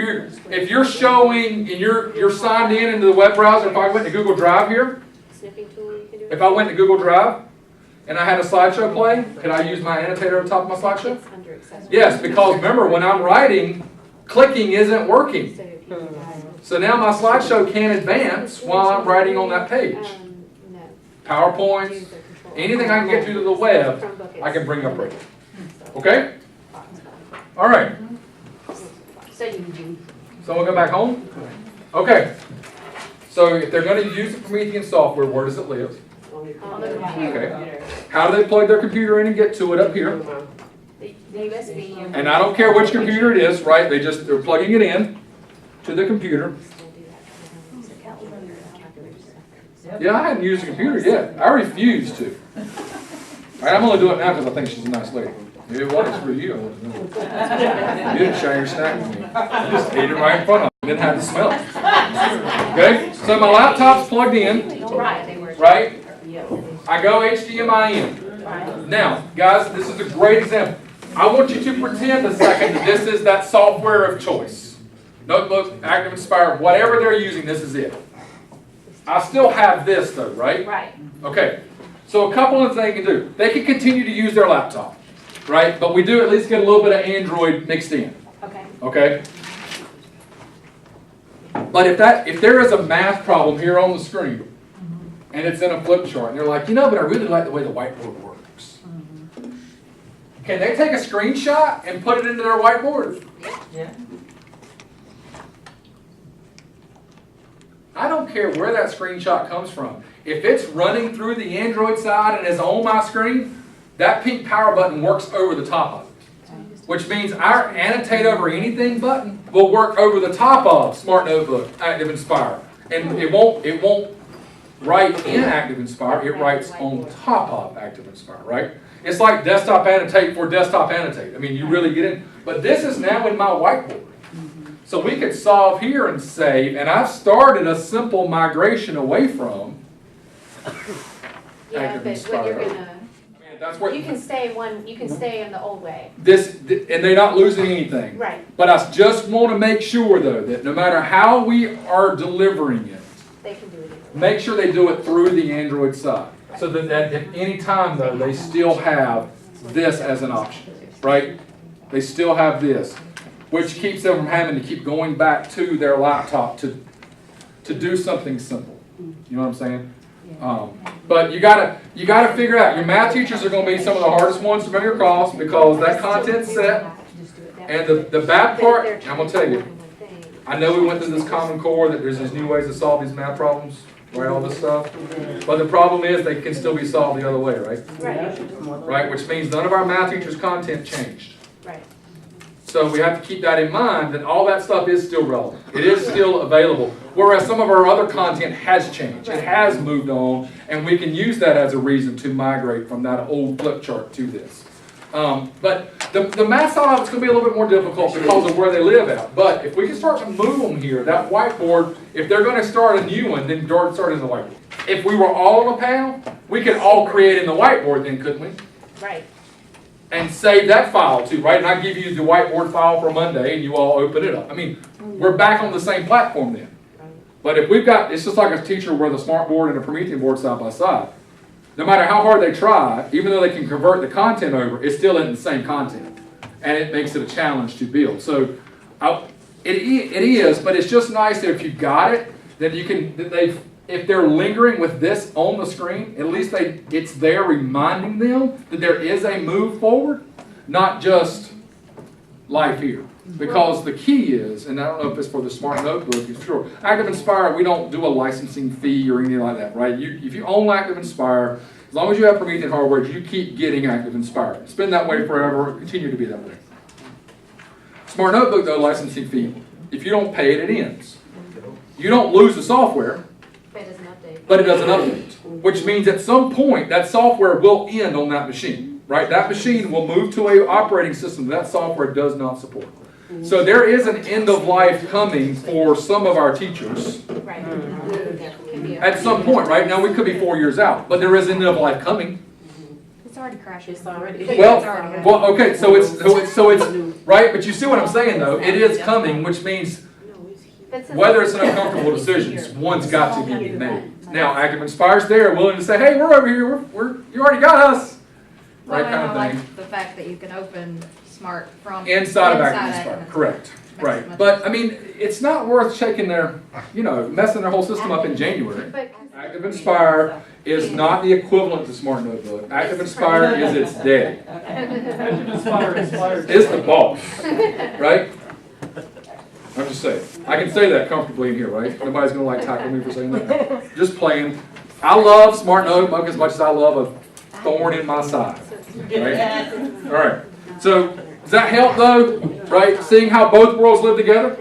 you're showing and you're signed in into the web browser, if I went to Google Drive here, Snipping tool, you can do it. if I went to Google Drive and I had a slideshow play, could I use my annotator on top of my slideshow? It's under accessories. Yes, because remember when I'm writing, clicking isn't working. So if you So now my slideshow can't advance while I'm writing on that page. no. PowerPoints, User control. anything I can get to the web, Chromebook, I can bring up right it's- here. Okay? All right. So you can do. Someone go back home? Okay. So if they're going to use the Promethean software, where does it live? On the computer. Okay. How do they plug their computer in and get to it up here? The USB. And I don't care which computer it is, right? They're plugging it in to the computer. Yeah, I hadn't used a computer yet. I refuse to. All right, I'm only doing it now because I think she's a nice lady. Maybe it was for you. I wouldn't know. You didn't share your snack with me. You just ate it right in front of me. Didn't have to smell it. Okay? So my laptop's plugged in, Right. right? I go HDMI in. Now, guys, this is a great example. I want you to pretend a second that this is that software of choice. Notebook, Active Inspire, whatever they're using, this is it. I still have this though, right? Right. Okay. So a couple of things they can do. They can continue to use their laptop, right? But we do at least get a little bit of Android mixed in. Okay. Okay? But if there is a math problem here on the screen, and it's in a flip chart, and they're like, but I really like the way the whiteboard works. Can they take a screenshot and put it into their whiteboard? Yeah. I don't care where that screenshot comes from. If it's running through the Android side and is on my screen, that pink power button works over the top of it. Which means our annotate over anything button will work over the top of Smart Notebook, Active Inspire. And it won't write in Active Inspire, it writes on top of Active Inspire, right? It's like desktop annotate for desktop annotate. I mean, you really get in. But this is now in my whiteboard. So we could solve here and save, and I've started a simple migration away from Yeah, Active but Inspire. what you're gonna, That's what you can stay in the old way. and they're not losing anything. Right. But I just want to make sure though that no matter how we are delivering it, They can do it. make sure they do it through the Android side. So that at any time though, they still have this as an option, right? They still have this, which keeps them from having to keep going back to their laptop to do something simple. You know what I'm saying? But you gotta figure out, your math teachers are gonna be some of the hardest ones to bring across because that content's set. And the bad part, I'm gonna tell you, I know we went through this Common Core that there's these new ways to solve these math problems, right, all this stuff. But the problem is they can still be solved the other way, right? Right. Right, which means none of our math teachers' content changed. Right. So we have to keep that in mind, that all that stuff is still relevant. It is still available. Whereas some of our other content has changed. It has moved on, and we can use that as a reason to migrate from that old flip chart to this. But the math side of it's going to be a little bit more difficult because of where they live at. But if we can start to move them here, that whiteboard, if they're going to start a new one, then start in the whiteboard. If we were all on a panel, we could all create in the whiteboard then, couldn't we? Right. And save that file too, right? And I give you the whiteboard file for Monday and you all open it up. I mean, we're back on the same platform then. But if we've got, it's just like a teacher where the smart board and the Promethean board side by side. No matter how hard they try, even though they can convert the content over, it's still in the same content. And it makes it a challenge to build. So it is, but it's just nice that if you got it, that you can, if they're lingering with this on the screen, at least it's there reminding them that there is a move forward, not just life here. Because the key is, and I don't know if it's for the Smart Notebook, it's sure, Active Inspire, we don't do a licensing fee or anything like that, right? If you own Active Inspire, as long as you have Promethean hardware, you keep getting Active Inspire. It's been that way forever, it'll continue to be that way. Smart Notebook, though, licensing fee, if you don't pay it, it ends. You don't lose the software, But it doesn't update. but it doesn't update. Which means at some point, that software will end on that machine, right? That machine will move to an operating system that software does not support. So there is an end of life coming for some of our teachers Right. at some point, right? Now, we could be 4 years out, but there is an end of life coming. It's already crashing. It's already. Well, It's already- well, okay, so it's, right? But you see what I'm saying, though? It is coming, which means whether it's an uncomfortable decision, one's got to be made. Now, Active Inspire's there, willing to say, hey, we're over here, you already got us. Well, Right, and kind I of like thing. the fact that you can open Smart from Inside of Active Inspire, correct. Right, but I mean, it's not worth shaking their, messing their whole system up in January. But Active Inspire is not the equivalent to Smart Notebook. Active Inspire is its day. It's the boss, right? I'm just saying. I can say that comfortably in here, right? Nobody's gonna tackle me for saying that. Just playing. I love Smart Notebook as much as I love a thorn in my side, right? All right. So does that help though? Right? Seeing how both worlds live together.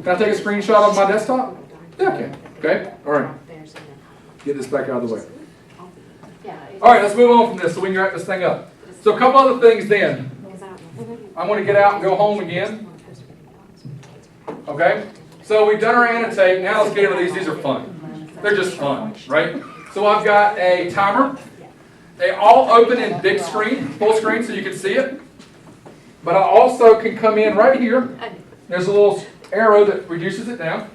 Can I take a screenshot of my desktop? Yeah, I can. Okay. All right. Get this back out of the way. All right, let's move on from this so we can wrap this thing up. So a couple other things then. I'm going to get out and go home again. Okay? So we've done our annotate. Now let's get into these. These are fun. They're just fun, right? So I've got a timer. They all open in big screen, full screen, so you can see it. But I also can come in right here. There's a little arrow that reduces it down,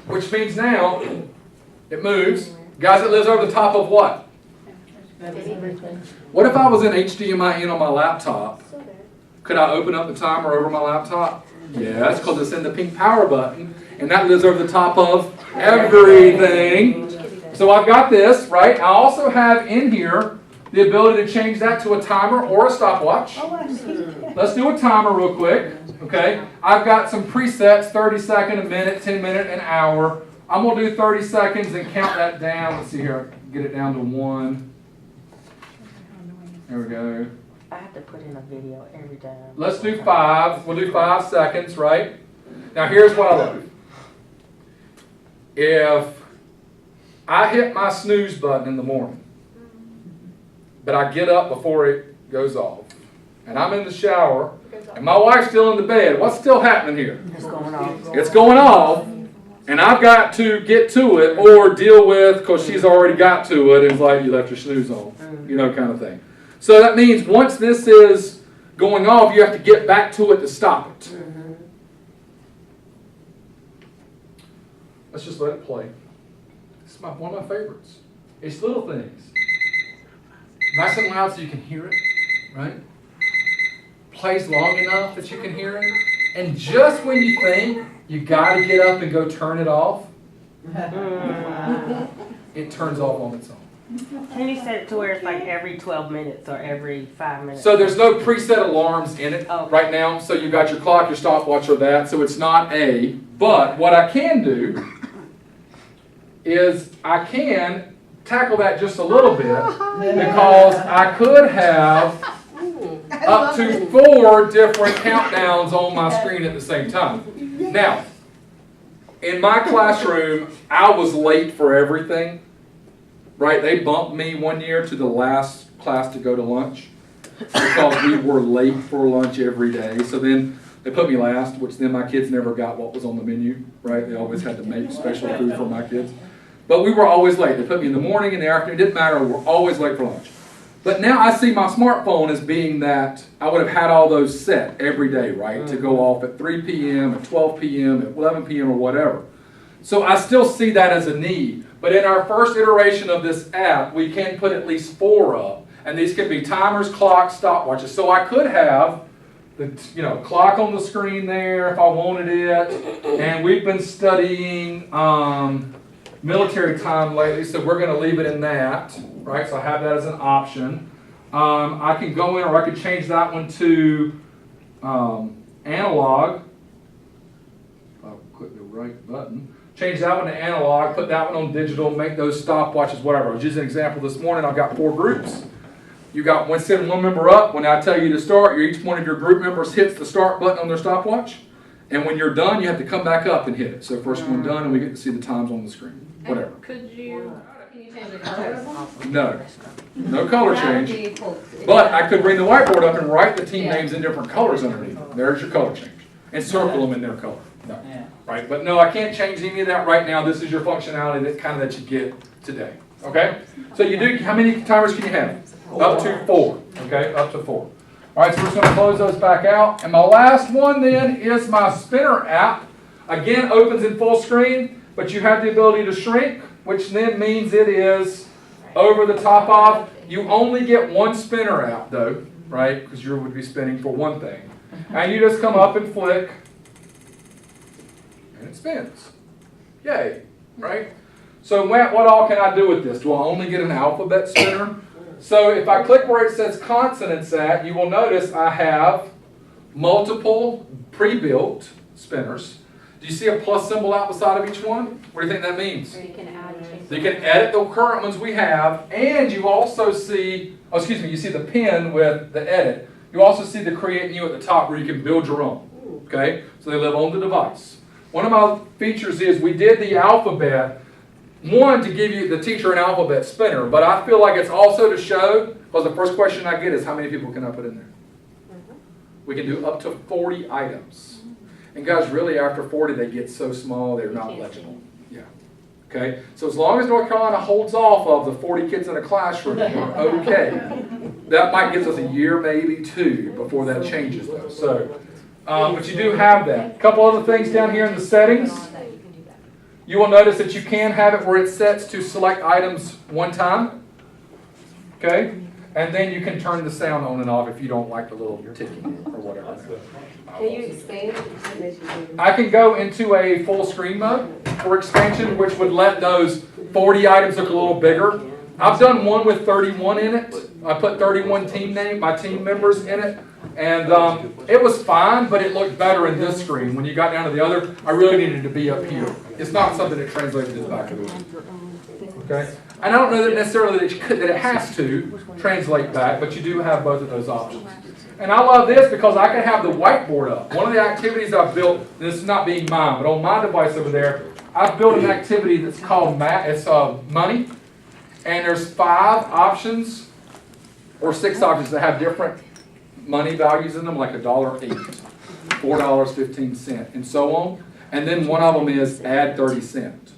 which means now it moves. Guys, it lives over the top of what? What if I was in HDMI in on my laptop? Could I open up the timer over my laptop? Yes, because it's in the pink power button, and that lives over the top of everything. So I've got this, right? I also have in here the ability to change that to a timer or a stopwatch. Let's do a timer real quick, okay? I've got some presets, 30 second, a minute, 10 minute, an hour. I'm going to do 30 seconds and count that down. Let's see here, get it down to 1. There we go. I have to put in a video every time. Let's do 5. We'll do 5 seconds, right? Now here's what I love. If I hit my snooze button in the morning, but I get up before it goes off, and I'm in the shower, and my wife's still in the bed, what's still happening here? It's going off. It's going off, and I've got to get to it or deal with, because she's already got to it, it's like you left your snooze on, kind of thing. So that means once this is going off, you have to get back to it to stop it. Let's just let it play. It's one of my favorites. It's little things. Nice and loud so you can hear it, right? Plays long enough that you can hear it. And just when you think you got to get up and go turn it off, it turns off on its own. Can you set it to where it's like every 12 minutes or every 5 minutes? So there's no preset alarms in it right now. So you've got your clock, your stopwatch, or that. So it's not a. But what I can do is I can tackle that just a little bit because I could have up to 4 different countdowns on my screen at the same time. Now, in my classroom, I was late for everything. Right, they bumped me one year to the last class to go to lunch because we were late for lunch every day. So then they put me last, which then my kids never got what was on the menu, right? They always had to make special food for my kids. But we were always late. They put me in the morning, in the afternoon, it didn't matter, we were always late for lunch. But now I see my smartphone as being that I would have had all those set every day, right? To go off at 3 p.m., at 12 p.m., at 11 p.m., or whatever. So I still see that as a need. But in our first iteration of this app, we can put at least 4 up. And these can be timers, clocks, stopwatches. So I could have the clock on the screen there if I wanted it. And we've been studying military time lately, so we're going to leave it in that. Right? So I have that as an option. I can go in, or I could change that one to analog. I'll click the right button. change that one to analog, put that one on digital, make those stopwatches, whatever. I was using an example this morning. I've got 4 groups. You got send one member up. When I tell you to start, each one of your group members hits the start button on their stopwatch. And when you're done, you have to come back up and hit it. So first one done, and we get to see the times on the screen. Whatever. Could you? Can you change the color of them? No. No color That would change. be cool. But I could bring the whiteboard up and write the team names in different colors underneath. There's your color change. And circle them in their color. No. Yeah. Right? But no, I can't change any of that right now. This is your functionality that you get today. Okay? So you do, how many timers can you have? Up to 4. Okay? Up to 4. All right, so we're just going to close those back out. And my last one then is my spinner app. Again, opens in full screen, but you have the ability to shrink, which then means it is over the top of. You only get one spinner out though, right? Because you would be spinning for one thing. And you just come up and flick, and it spins. Yay, right? So what all can I do with this? Do I only get an alphabet spinner? So if I click where it says consonants at, you will notice I have multiple pre-built spinners. Do you see a plus symbol out the side of each one? What do you think that means? Or you can add and change. So you can edit the current ones we have, and you also see, you see the pin with the edit. You also see the create new at the top where you can build your own. Okay? So they live on the device. One of my features is we did the alphabet, one, to give you the teacher an alphabet spinner, but I feel like it's also to show, because the first question I get is how many people can I put in there? We can do up to 40 items. And guys, really after 40 they get so small they're not legible. Yeah. Okay? So as long as North Carolina holds off of the 40 kids in a classroom, we're okay. That might give us a year, maybe 2, before that changes though. So, but you do have that. A couple other things down here in the settings. You will notice that you can have it where it sets to select items one time. Okay? And then you can turn the sound on and off if you don't like the little ticking or whatever. Can you expand? I can go into a full screen mode for expansion, which would let those 40 items look a little bigger. I've done one with 31 in it. I put 31 my team members in it. And it was fine, but it looked better in this screen. When you got down to the other, I really needed to be up here. It's not something that translates to the back of the room. Okay? And I don't know that necessarily that it has to translate back, but you do have both of those options. And I love this because I can have the whiteboard up. One of the activities I've built, this is not being mine, but on my device over there, I've built an activity that's called money. And there's 5 options or 6 options that have different money values in them, like $1.08, $4.15, and so on. And then one of them is add 30 cents.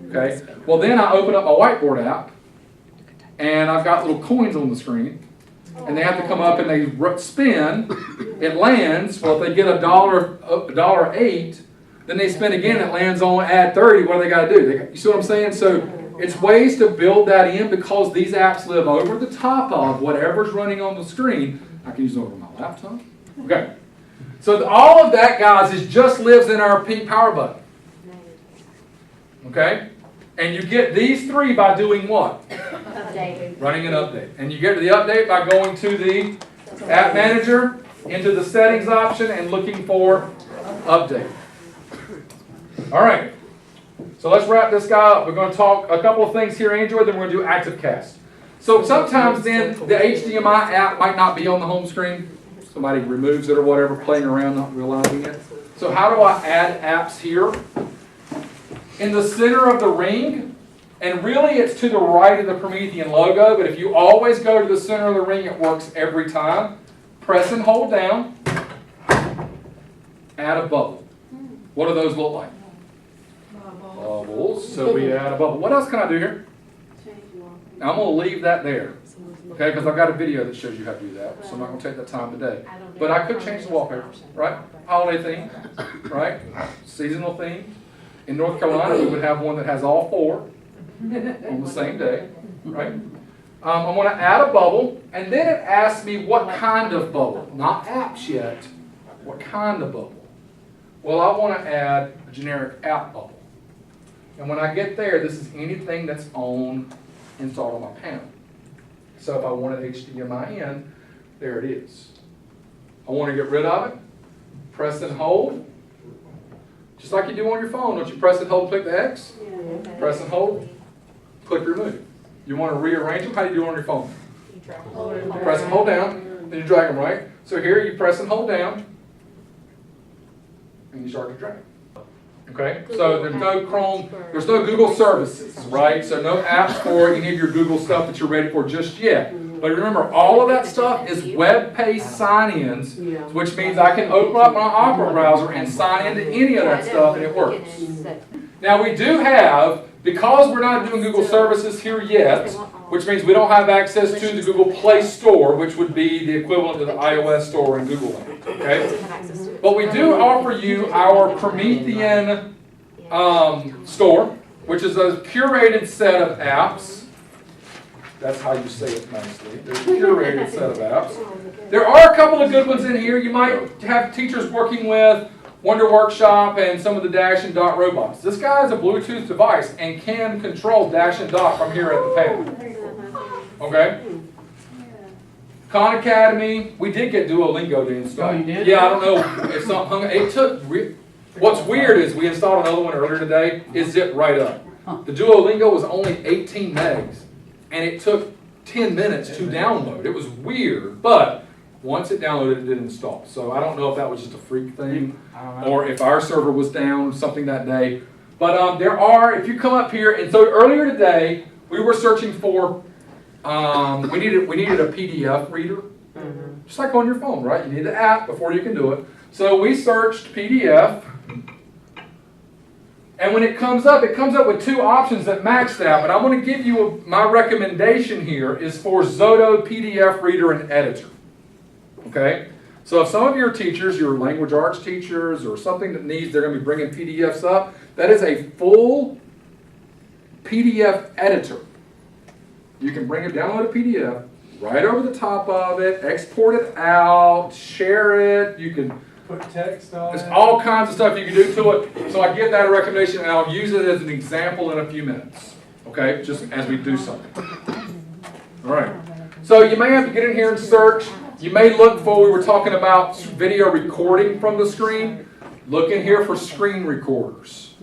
Okay? Well, then I open up my whiteboard app, and I've got little coins on the screen, and they have to come up and they spin. It lands. Well, if they get $1.08, then they spin again. It lands on add 30. What do they got to do? You see what I'm saying? So it's ways to build that in because these apps live over the top of whatever's running on the screen. I can use it over my laptop. Okay. So all of that, guys, just lives in our pink power button. Okay? And you get these 3 by doing what? Update. Running an update. And you get to the update by going to the App Manager, into the settings option, and looking for update. All right. So let's wrap this guy up. We're going to talk a couple of things here, Android, then we're going to do ActiveCast. So sometimes then the HDMI app might not be on the home screen. Somebody removes it or whatever, playing around, not realizing it. So how do I add apps here? In the center of the ring, and really it's to the right of the Promethean logo, but if you always go to the center of the ring, it works every time. Press and hold down. Add a bubble. What do those look like? Bubbles. So we add a bubble. What else can I do here? Now I'm going to leave that there. Okay, because I've got a video that shows you how to do that, so I'm not going to take that time today. But I could change the wallpaper, right? Holiday theme, right? Seasonal theme. In North Carolina, we would have one that has all 4 on the same day, right? I'm going to add a bubble, and then it asks me what kind of bubble. Not apps yet. What kind of bubble? Well, I want to add a generic app bubble. And when I get there, this is anything that's installed on my panel. So if I wanted HDMI in, there it is. I want to get rid of it. Press and hold. Just Just like you do on your phone. Don't you press and hold, click the X? Press and hold, click remove. You want to rearrange them? How do you do it on your phone? Press and hold down, then you drag them, right? So here you press and hold down, and you start to drag. Okay, so there's no Chrome, there's no Google services, right? So no apps for any of your Google stuff that you're ready for just yet. But remember, all of that stuff is web-based sign-ins, which means I can open up my Opera browser and sign into any of that stuff and it works. Now we do have, because we're not doing Google services here yet, which means we don't have access to the Google Play Store, which would be the equivalent to the iOS Store in Google Land, okay? But we do offer you our Promethean store, which is a curated set of apps. That's how you say it nicely. There's a curated set of apps. There are a couple of good ones in here. You might have teachers working with Wonder Workshop and some of the Dash and Dot robots. This guy has a Bluetooth device and can control Dash and Dot from here at the panel. Okay? Khan Academy, we did get Duolingo to install. Oh, you did? Yeah, I don't know if something, it took, what's weird is we installed another one earlier today, it zipped right up. The Duolingo was only 18 megs, and it took 10 minutes to download. It was weird, but once it downloaded, it did install. So I don't know if that was just a freak thing, or if our server was down, something that day. But there are, if you come up here, and so earlier today, we were searching for, we needed a PDF reader, just like on your phone, right? You need the app before you can do it. So we searched PDF, and when it comes up with two options that match that. But I'm going to give you my recommendation here is for Zoto PDF Reader and Editor. Okay? So if some of your teachers, your language arts teachers, or something that needs, they're going to be bringing PDFs up, that is a full PDF editor. You can bring it, download a PDF, right over the top of it, export it out, share it, you can Put text on there's it. all kinds of stuff you can do to it. So I give that a recommendation, and I'll use it as an example in a few minutes. Okay, just as we do something. All right. So you may have to get in here and search. You may look for, we were talking about video recording from the screen. Look in here for screen recorders.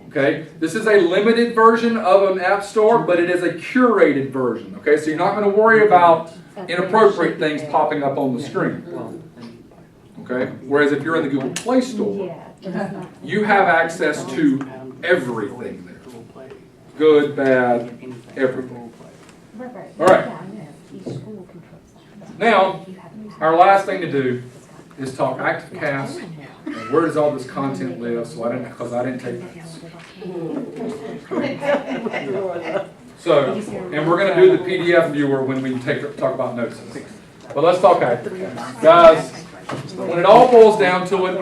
Okay, this is a limited version of an app store, but it is a curated version. Okay, so you're not going to worry about inappropriate things popping up on the screen. Okay, whereas if you're in the Google Play Store, you have access to everything there. Good, bad, everything. All right. Now, our last thing to do is talk ActiveCast and where does all this content live. So because I didn't take notes. So, and we're going to do the PDF viewer when we talk about notes. But let's talk ActiveCast, guys. When it all boils down to it,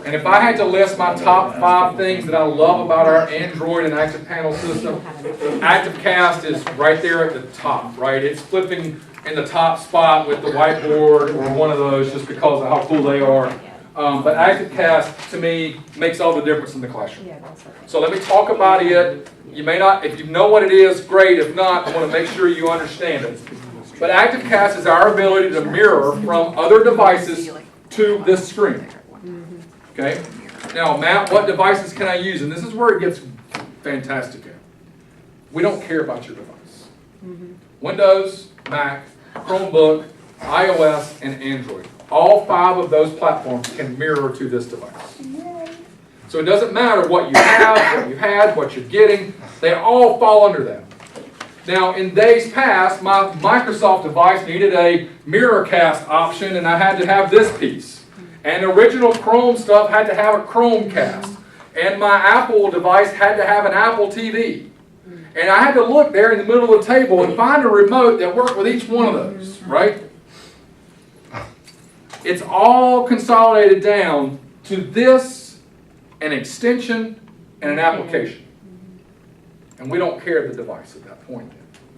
and if I had to list my top 5 things that I love about our Android and Active Panel system, ActiveCast is right there at the top, right? It's flipping in the top spot with the whiteboard or one of those just because of how cool they are. But ActiveCast, to me, makes all the difference in the classroom. So let me talk about it. You may not, if you know what it is, great. If not, I want to make sure you understand it. But ActiveCast is our ability to mirror from other devices to this screen. Okay? Now, Matt, what devices can I use? And this is where it gets fantastic at. We don't care about your device. Windows, Mac, Chromebook, iOS, and Android. All 5 of those platforms can mirror to this device. So it doesn't matter what you have, what you had, what you're getting. They all fall under that. Now, in days past, my Microsoft device needed a MirrorCast option, and I had to have this piece. And the original Chrome stuff had to have a Chromecast. And my Apple device had to have an Apple TV. And I had to look there in the middle of the table and find a remote that worked with each one of those, right? It's all consolidated down to this, an extension, and an application. And we don't care the device at that point.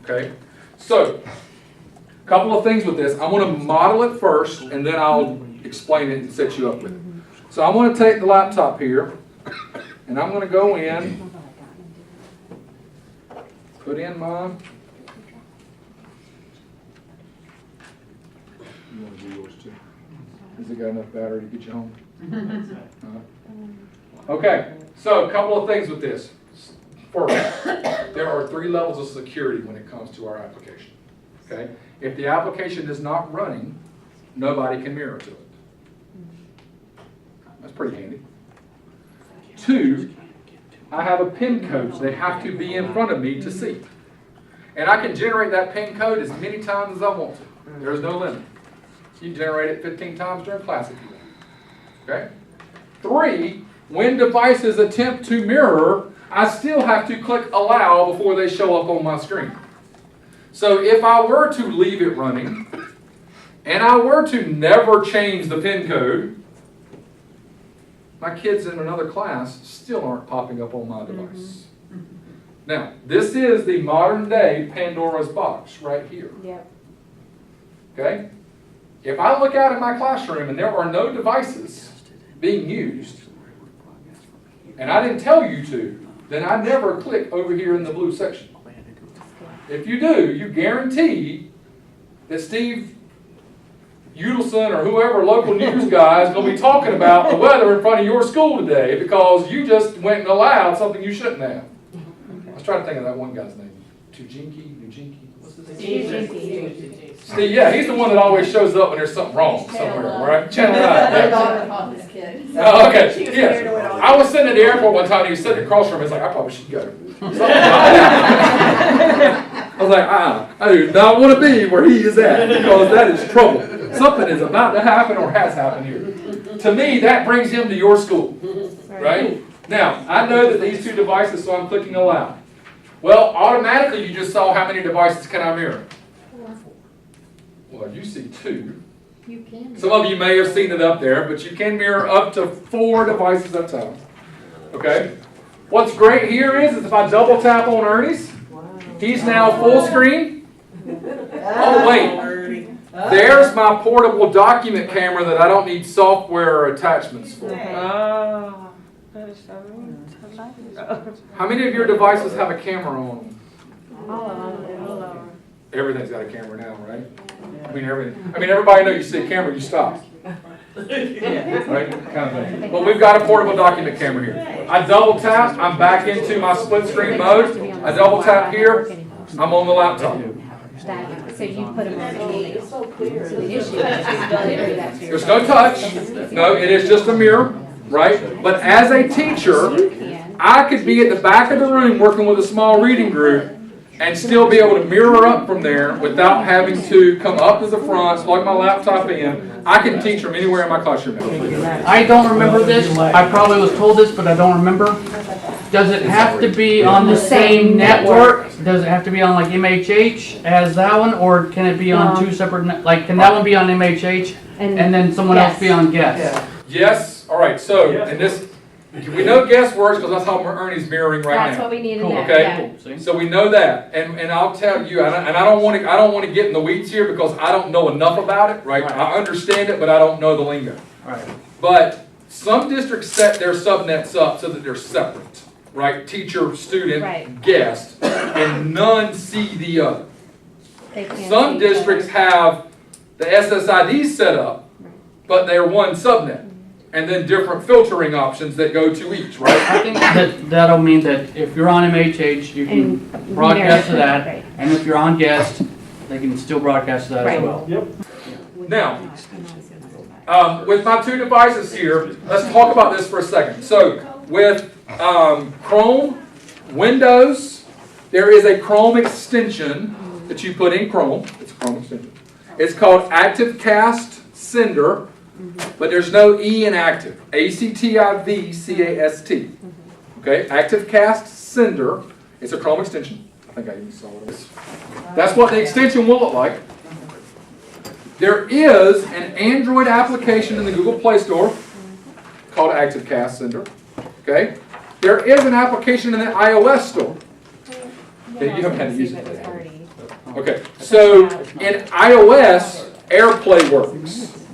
Okay? So, a couple of things with this. I'm going to model it first, and then I'll explain it and set you up with it. So I'm going to take the laptop here, and I'm going to go in, put in my... You want to do yours too? Has it got enough battery to get you home? Okay, so a couple of things with this. First, there are 3 levels of security when it comes to our application. Okay? If the application is not running, nobody can mirror to it. That's pretty handy. 2, I have a PIN code. They have to be in front of me to see. And I can generate that PIN code as many times as I want to. There's no limit. You can generate it 15 times during class if you want. Okay? 3, when devices attempt to mirror, I still have to click allow before they show up on my screen. So if I were to leave it running, and I were to never change the PIN code, my kids in another class still aren't popping up on my device. Now, this is the modern day Pandora's box right here. Yep. Okay? If I look out in my classroom and there are no devices being used, and I didn't tell you to, then I never click over here in the blue section. If you do, you guarantee that Steve Udelson or whoever local news guy is going to be talking about the weather in front of your school today because you just went and allowed something you shouldn't have. I was trying to think of that one guy's name. Nujinki? What's his name? Steve, yeah, he's the one that always shows up when there's something wrong somewhere, right? Channel 9. Yeah. Oh, okay. Yes. I was sitting at the airport one time and he was sitting across from me. He's like, I probably should go. I was like, I do not want to be where he is at because that is trouble. Something is about to happen or has happened here. To me, that brings him to your school, right? Now, I know that these 2 devices, so I'm clicking allow. Well, automatically you just saw how many devices can I mirror? 4. Well, you see 2. You can. Some of you may have seen it up there, but you can mirror up to 4 devices at a time. Okay? What's great here is if I double tap on Ernie's, he's now full screen. Oh, wait. There's my portable document camera that I don't need software attachments for. Oh, How many of your devices have a camera on them? all of them. Everything's got a camera now, right? I mean, everybody knows you see a camera, you stop. Right? Kind of thing. But we've got a portable document camera here. I double tap, I'm back into my split screen mode. I double tap here, I'm on the laptop. So you put them on the, so the issue is There's no touch. No, it is just a mirror, right? But as a teacher, I could be at the back of the room working with a small reading group and still be able to mirror up from there without having to come up to the front, plug my laptop in. I can teach from anywhere in my classroom. I don't remember this. I probably was told this, but I don't remember. Does it have to be on the same network? Does it have to be on like MHH as that one, or can it be on 2 separate? Can that one be on MHH and then someone else be on guest? Yes. All right. So, and this, we know guest works because that's how Ernie's mirroring right That's now. what we need to Cool. know. Okay. Yeah. So we know that, and I'll tell you, and I don't want to get in the weeds here because I don't know enough about it. Right? I understand it, but I don't know the lingo. Right. But some districts set their subnets up so that they're separate. Right? Teacher, student, Right. guest, and none see the other. They can't Some see each districts other. have the SSID set up, but they're one subnet, and then different filtering options that go to each, right? I think that'll mean that if you're on MHH, you can And broadcast to mirror, that, right. and if you're on guest, they can still broadcast to that as Right. well. Now, with my 2 devices here, let's talk about this for a second. So, with Chrome, Windows, there is a Chrome extension that you put in Chrome. It's a Chrome extension. It's called ActiveCast Sender, but there's no E in active. ActiveCast. Okay, ActiveCast Sender. It's a Chrome extension. I think I even saw what it is. That's what the extension will look like. There is an Android application in the Google Play Store called ActiveCast Sender. Okay? There is an application in the iOS store. Okay, you haven't had to use it. Okay, so in iOS, AirPlay works.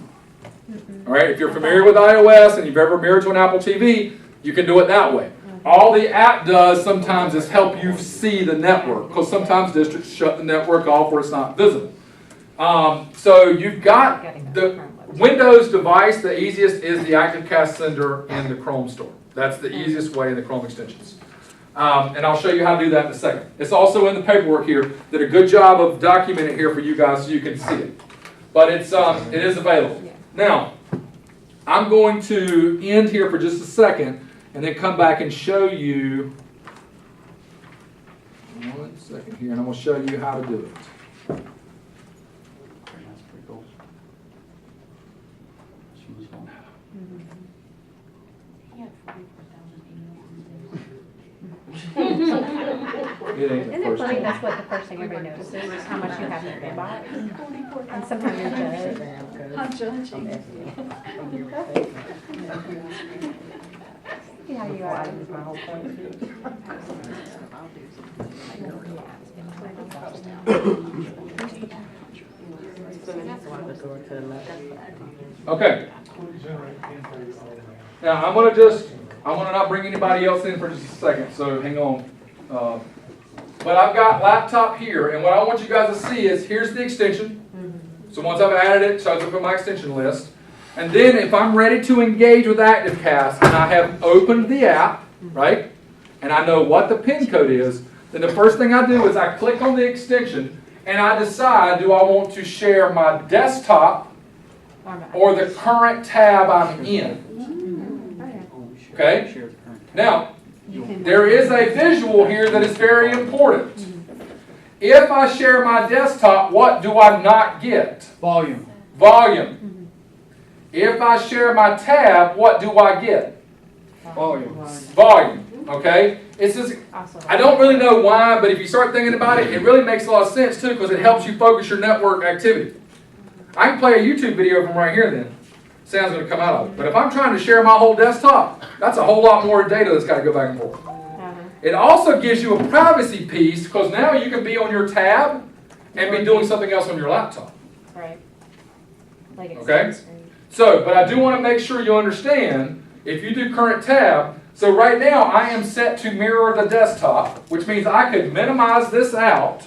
All right, if you're familiar with iOS and you've ever mirrored to an Apple TV, you can do it that way. All the app does sometimes is help you see the network, because sometimes districts shut the network off where it's not visible. So you've got the Windows device, the easiest is the ActiveCast Sender in the Chrome store. That's the easiest way in the Chrome extensions. And I'll show you how to do that in a second. It's also in the paperwork here. Did a good job of documenting it here for you guys so you can see it. But it is available. Now, I'm going to end here for just a second and then come back and show you. One second here, and I'm going to show you how to do it. That's pretty cool. She was gone. It ain't the Isn't it first funny, one. that's what the first thing everybody notices, is how much you have in your inbox? And sometimes you're judged. I'm judging. See how you are. Okay. Now I'm gonna not bring anybody else in for just a second, so hang on. But I've got laptop here, and what I want you guys to see is here's the extension. So once I've added it, it shows up in my extension list. And then if I'm ready to engage with ActiveCast and I have opened the app, right, and I know what the PIN code is, then the first thing I do is I click on the extension and I decide, do I want to share my desktop or the current tab I'm in? Okay? Now, there is a visual here that is very important. If I share my desktop, what do I not get? Volume. Volume. If I share my tab, what do I get? Volume. Volume. Okay? It's just, I don't really know why, but if you start thinking about it, it really makes a lot of sense too, because it helps you focus your network activity. I can play a YouTube video from right here then. Sound's going to come out of it. But if I'm trying to share my whole desktop, that's a whole lot more data that's got to go back and forth. It also gives you a privacy piece, because now you can be on your tab and be doing something else on your laptop. Right. Like it's Okay? So, but I do want to make sure you understand, if you do current tab, so right now I am set to mirror the desktop, which means I could minimize this out.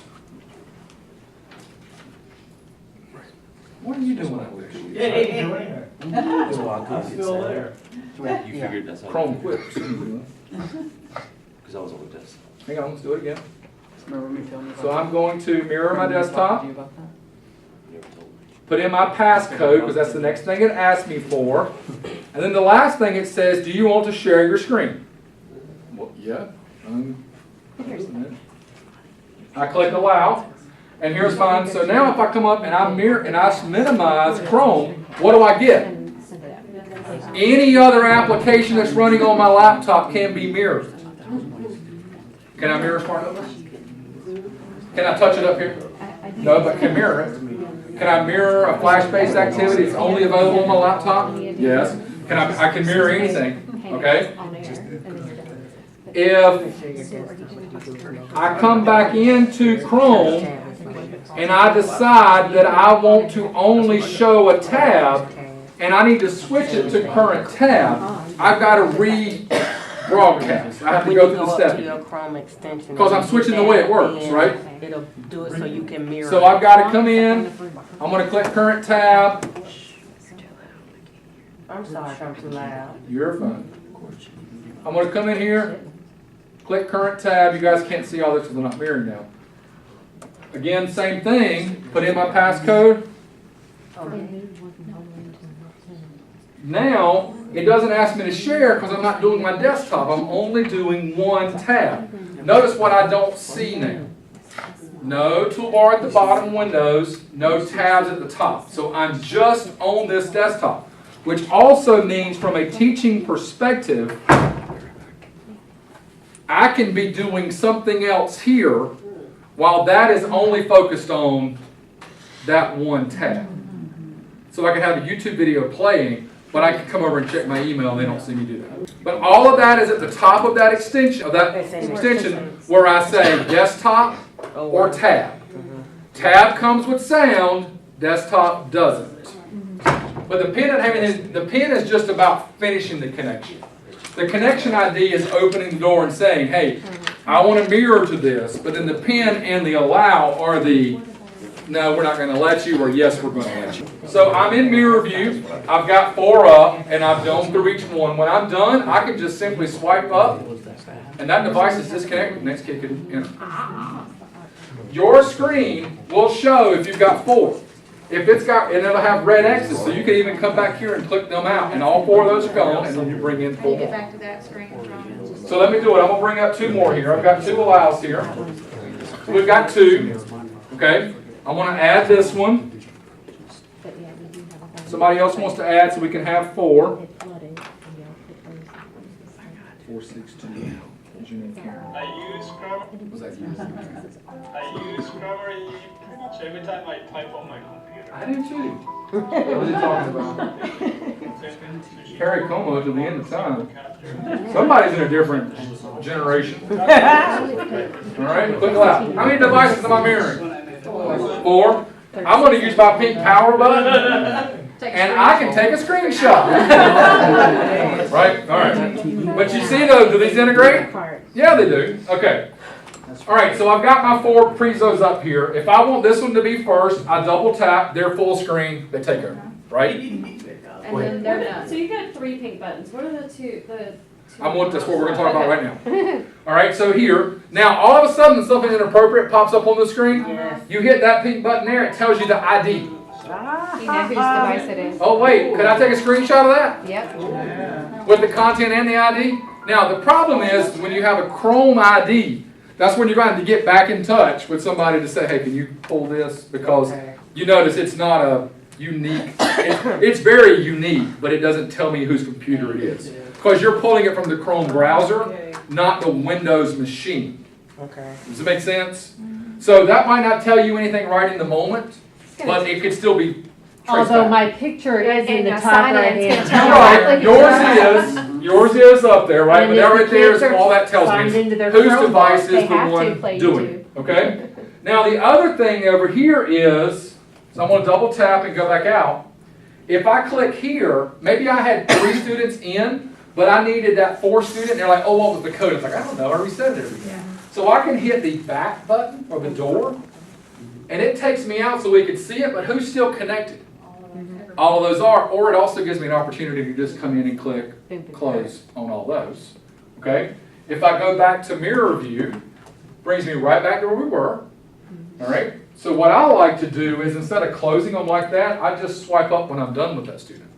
What are you doing out there? I'm still there. You figured that's how. Chrome quit. Because I was on the test. Hang on, let's do it again. Remember me telling you about So I'm going to mirror my that? desktop, You about that? You never told me. put in my passcode, because that's the next thing it asks me for. And then the last thing it says, do you want to share your screen? Well, yeah. Just a minute. I click allow, and here's mine. So now if I come up and I mirror and I minimize Chrome, what do I get? Any other application that's running on my laptop can be mirrored. Can I mirror Smart Notes? Can I touch it up here? No, but can mirror it. Can I mirror a flash-based activity that's only available on my laptop? Yes. I can mirror anything. Okay. If I come back into Chrome and I decide that I want to only show a tab and I need to switch it to current tab, I've got to rebroadcast. I have to go through the steps. Because I'm switching the way it works, right? It'll do it so you can mirror. So I've got to come in, I'm going to click current tab. I'm sorry if I'm too loud. You're fine. I'm going to come in here, click current tab. You guys can't see all this because I'm not mirroring now. Again, same thing. Put in my passcode. Now, it doesn't ask me to share because I'm not doing my desktop. I'm only doing one tab. Notice what I don't see now. No toolbar at the bottom of Windows, no tabs at the top. So I'm just on this desktop, which also means from a teaching perspective, I can be doing something else here while that is only focused on that one tab. So I can have a YouTube video playing, but I can come over and check my email and they don't see me do that. But all of that is at the top of that extension, where I say desktop or tab. Tab comes with sound, desktop doesn't. But the pin is just about finishing the connection. The connection ID is opening the door and saying, hey, I want to mirror to this, but then the pin and the allow are the no, we're not going to let you, or yes, we're going to let you. So I'm in mirror view. I've got 4 up, and I've gone through each one. When I'm done, I can just simply swipe up, and that device is disconnected. Next kick it in. Your screen will show if you've got 4. If it's got, and it'll have red X's, so you can even come back here and click them out, and all 4 of those are gone, and then you bring in How 4 you get more. back to that screen, John? So let me do it. I'm going to bring up 2 more here. I've got 2 allows here. So we've got 2. Okay. I want to add this one. Somebody else wants to add so we can have 4. 462. What's your name, Karen? I use Scrubber. Was that you? I use Scrubber pretty much every time I type on my computer. I do too. What are you talking about? Harry Como to the end of time. Somebody's in a different generation. All right, click loud. How many devices am I mirroring? 4. I'm going to use my pink power button, and I can take a screenshot. Right? All right. But you see though, do these integrate? Yeah, they do. Okay. All right, so I've got my 4 prezos up here. If I want this one to be first, I double tap, they're full screen, they take over, right? And then they're done. So you got 3 pink buttons. What are the two? That's what we're going to talk about right now. All right, so here, now all of a sudden something inappropriate pops up on the screen. Yes. You hit that pink button there, it tells you the ID. You know whose device it is. Oh wait, could I take a screenshot of that? Yep. With the content and the ID? Now the problem is when you have a Chrome ID, that's when you're going to get back in touch with somebody to say, hey, can you pull this? Because you notice it's not a unique, it's very unique, but it doesn't tell me whose computer it is. Because you're pulling it from the Chrome browser, not the Windows machine. Okay. Does it make sense? So that might not tell you anything right in the moment, but it could still be traced Although back. my picture is in And the I top sign it, right it's hand. gonna Right, yours is up there, right? And But if that the right there is kids are all that tells me signed is into their whose Chromebook, device they is the have to one play doing YouTube. it. Okay? Now the other thing over here is, so I'm going to double tap and go back out. If I click here, maybe I had 3 students in, but I needed that 4th student. And they're like, oh, what was the code? It's like, I don't know. I reset it every time. So I can hit the back button or the door, and it takes me out so we can see it, but who's still connected? All of those are, or it also gives me an opportunity to just come in and click close on all those. Okay? If I go back to mirror view, brings me right back to where we were. All right? So what I like to do is instead of closing them like that, I just swipe up when I'm done with that student.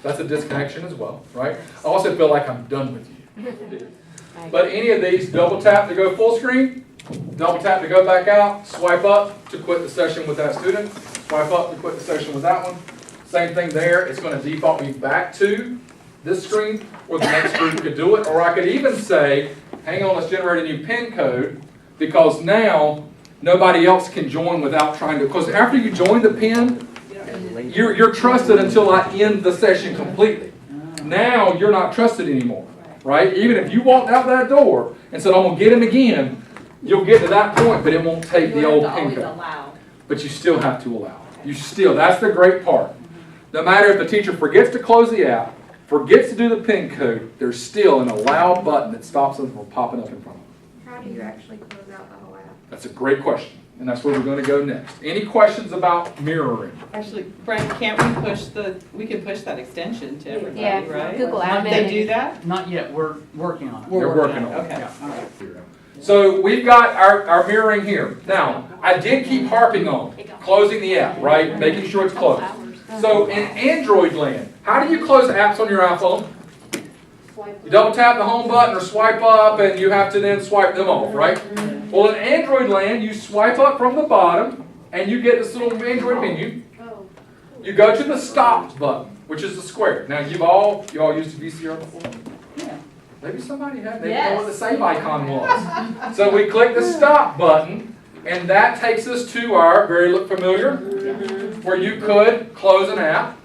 That's a disconnection as well, right? I also feel like I'm done with you. But any of these, double tap to go full screen, double tap to go back out, swipe up to quit the session with that student, swipe up to quit the session with that one. Same thing there, it's going to default me back to this screen, or the next group could do it. Or I could even say, hang on, let's generate a new PIN code, because now nobody else can join without trying to, because after you join the PIN, you're trusted until I end the session completely. Now you're not trusted anymore, right? Even if you walked out that door and said, I'm going to get him again, you'll get to that point, but it won't take the old PIN code. But you still have to allow. That's the great part. No matter if the teacher forgets to close the app, forgets to do the PIN code, there's still an allow button that stops them from popping up in front of them. How do you actually close out the whole app? That's a great question, and that's where we're going to go next. Any questions about mirroring? Actually, Frank, can't we can push that extension to everybody, Yeah, right? Google Don't Admin. they do that? Not yet, we're working on it. They're working on it. Okay, Yeah. all right. So we've got our mirroring here. Now, I did keep harping on closing the app, right? Making sure it's closed. So in Android land, how do you close apps on your iPhone? You double tap the home button or swipe up, and you have to then swipe them off, right? Well, in Android land, you swipe up from the bottom, and you get this little Android menu. You go to the stop button, which is the square. Now, you all used VCR before? Yeah. Maybe somebody had. They know what the save icon was. So we click the stop button, and that takes us to our very familiar, where you could close an app,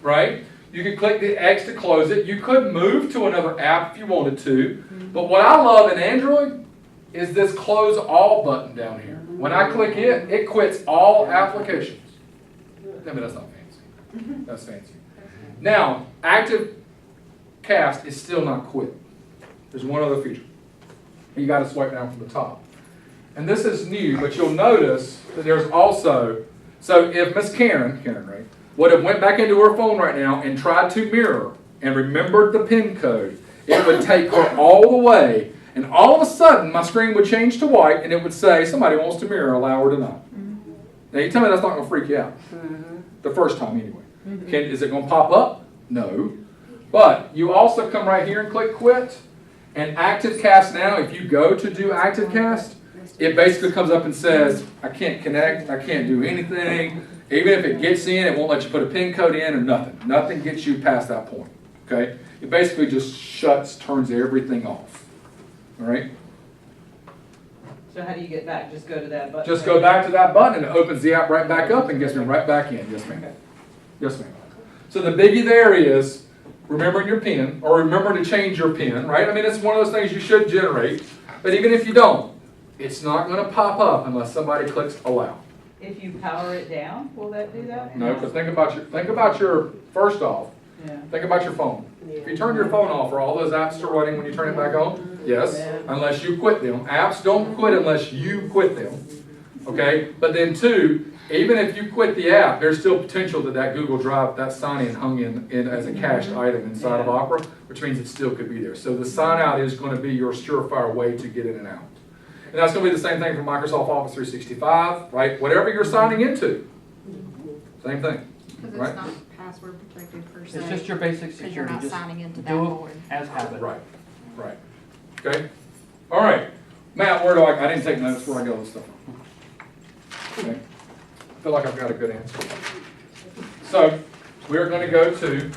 right? You could click the X to close it. You could move to another app if you wanted to. But what I love in Android is this close all button down here. When I click it, it quits all applications. I mean, that's not fancy. That's fancy. Now, active cast is still not quit. There's one other feature. You got to swipe down from the top. and this is new, but you'll notice that there's also, so if Miss Karen, right, would have went back into her phone right now and tried to mirror and remembered the PIN code, it would take her all the way, and all of a sudden my screen would change to white and it would say, somebody wants to mirror, allow or deny. Now you tell me that's not going to freak you out. The first time anyway. Is it going to pop up? No. But you also come right here and click quit. And ActiveCast now, if you go to do ActiveCast, it basically comes up and says, I can't connect, I can't do anything. Even if it gets in, it won't let you put a PIN code in or nothing. Nothing gets you past that point. Okay? It basically just turns everything off. All right? So how do you get back? Just go to that button? Just go back to that button and it opens the app right back up and gets me right back in. Yes, ma'am. Yes, ma'am. So the biggie there is remembering your PIN, or remember to change your PIN, right? I mean, it's one of those things you should generate, but even if you don't, it's not going to pop up unless somebody clicks allow. If you power it down, will that do that? No, because think about your first off. Yeah. Think about your phone. If you turn your phone off, are all those apps still running when you turn it back on? Yes, unless you quit them. Apps don't quit unless you quit them. Okay, but then two, even if you quit the app, there's still potential that Google Drive, that sign-in hung in as a cached item inside of Opera, which means it still could be there. So the sign-out is going to be your surefire way to get in and out. And that's going to be the same thing for Microsoft Office 365, right? Whatever you're signing into, same thing. Because Right? it's not password protected per se. It's just your basic Because you're security. not Just signing into that do board. it as habit. Right, right. Okay? All right. Matt, where do I didn't take notes where I get all this stuff from. Okay. I feel like I've got a good answer. So, we're going to go to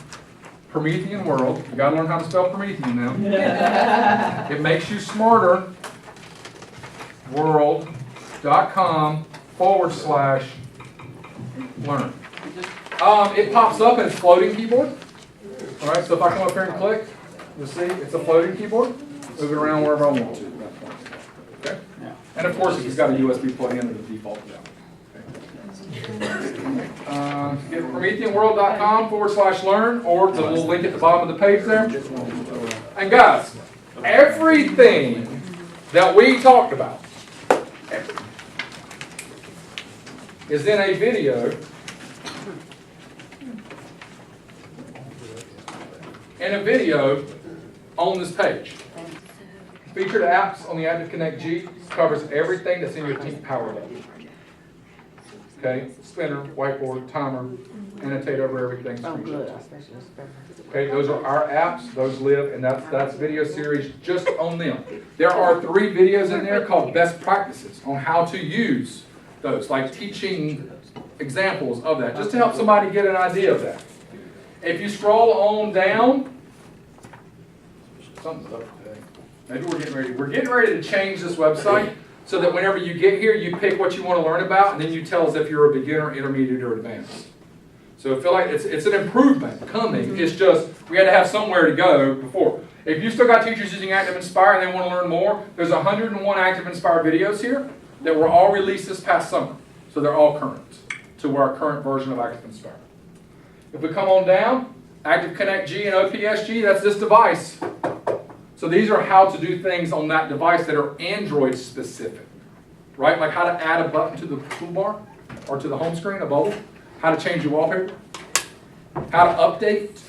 Promethean World. You got to learn how to spell Promethean now. It makes you smarter. World.com/learn. It pops up and it's floating keyboard. All right, so if I come up here and click, you'll see it's a floating keyboard. Move it around wherever I want to. Okay? And of course, if you've got a USB plug in, it'll default to that. Get PrometheanWorld.com/learn or the little link at the bottom of the page there. And guys, everything that we talked about is in a video on this page. Featured apps on the Active Connect G covers everything that's in your Team Power Level. Okay, spinner, whiteboard, timer, annotate over everything. Okay, those are our apps. Those live, and that's video series just on them. There are 3 videos in there called Best Practices on how to use those, like teaching examples of that, just to help somebody get an idea of that. If you scroll on down, something's up today. Maybe we're getting ready to change this website so that whenever you get here, you pick what you want to learn about, and then you tell us if you're a beginner, intermediate, or advanced. So I feel like it's an improvement coming. It's just we had to have somewhere to go before. If you still got teachers using Active Inspire and they want to learn more, there's 101 Active Inspire videos here that were all released this past summer. So they're all current to our current version of Active Inspire. If we come on down, Active Connect G and OPSG, that's this device. So these are how to do things on that device that are Android specific, right? Like how to add a button to the toolbar or to the home screen, a bubble, how to change your wallpaper, how to update.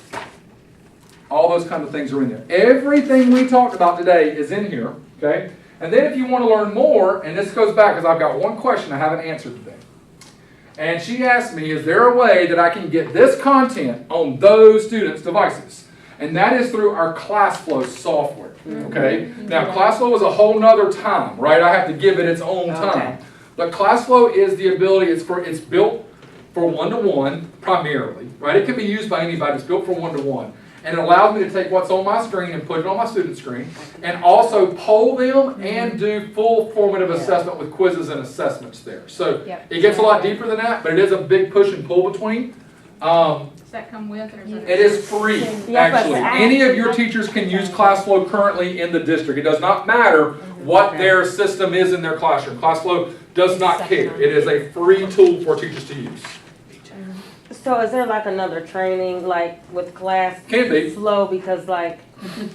All those kinds of things are in there. Everything we talked about today is in here, okay? And then if you want to learn more, and this goes back because I've got one question I haven't answered today. And she asked me, is there a way that I can get this content on those students' devices? And that is through our ClassFlow software, okay? Now, ClassFlow is a whole nother time, right? I have to give it its own time. But ClassFlow is the ability, it's built for one-to-one primarily, right? It can be used by anybody. It's built for one-to-one. And it allows me to take what's on my screen and put it on my student screen, and also poll them and do full formative assessment with quizzes and assessments there. So it gets a lot deeper than that, but it is a big push and pull between. Does that come with, or is it? It is free, actually. Any of your teachers can use ClassFlow currently in the district. It does not matter what their system is in their classroom. ClassFlow does not care. It is a free tool for teachers to use. So is there like another training like with class Can be. flow, because like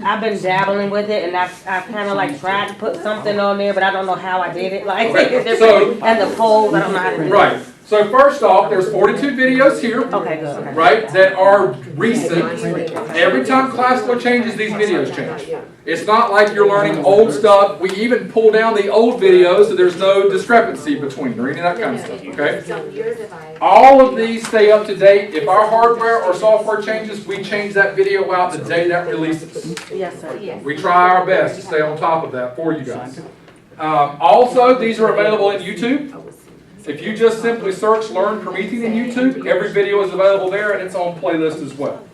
I've been dabbling with it, and I've kind of like tried to put something on there, but I don't know how I did it. Like, Okay, so- and the polls, I don't know how to do it. Right. So first off, there's 42 videos here. Okay, good. Okay. Right, that are recent. Every time Classflow changes, these videos change. It's not like you're learning old stuff. We even pull down the old videos so there's no discrepancy between or any of that kind of stuff, okay? All of these stay up to date. If our hardware or software changes, we change that video out the day that releases. Yes, sir. We try our best to stay on top of that for you guys. Also, these are available in YouTube. If you just simply search Learn Promethean in YouTube, every video is available there and it's on playlist as well.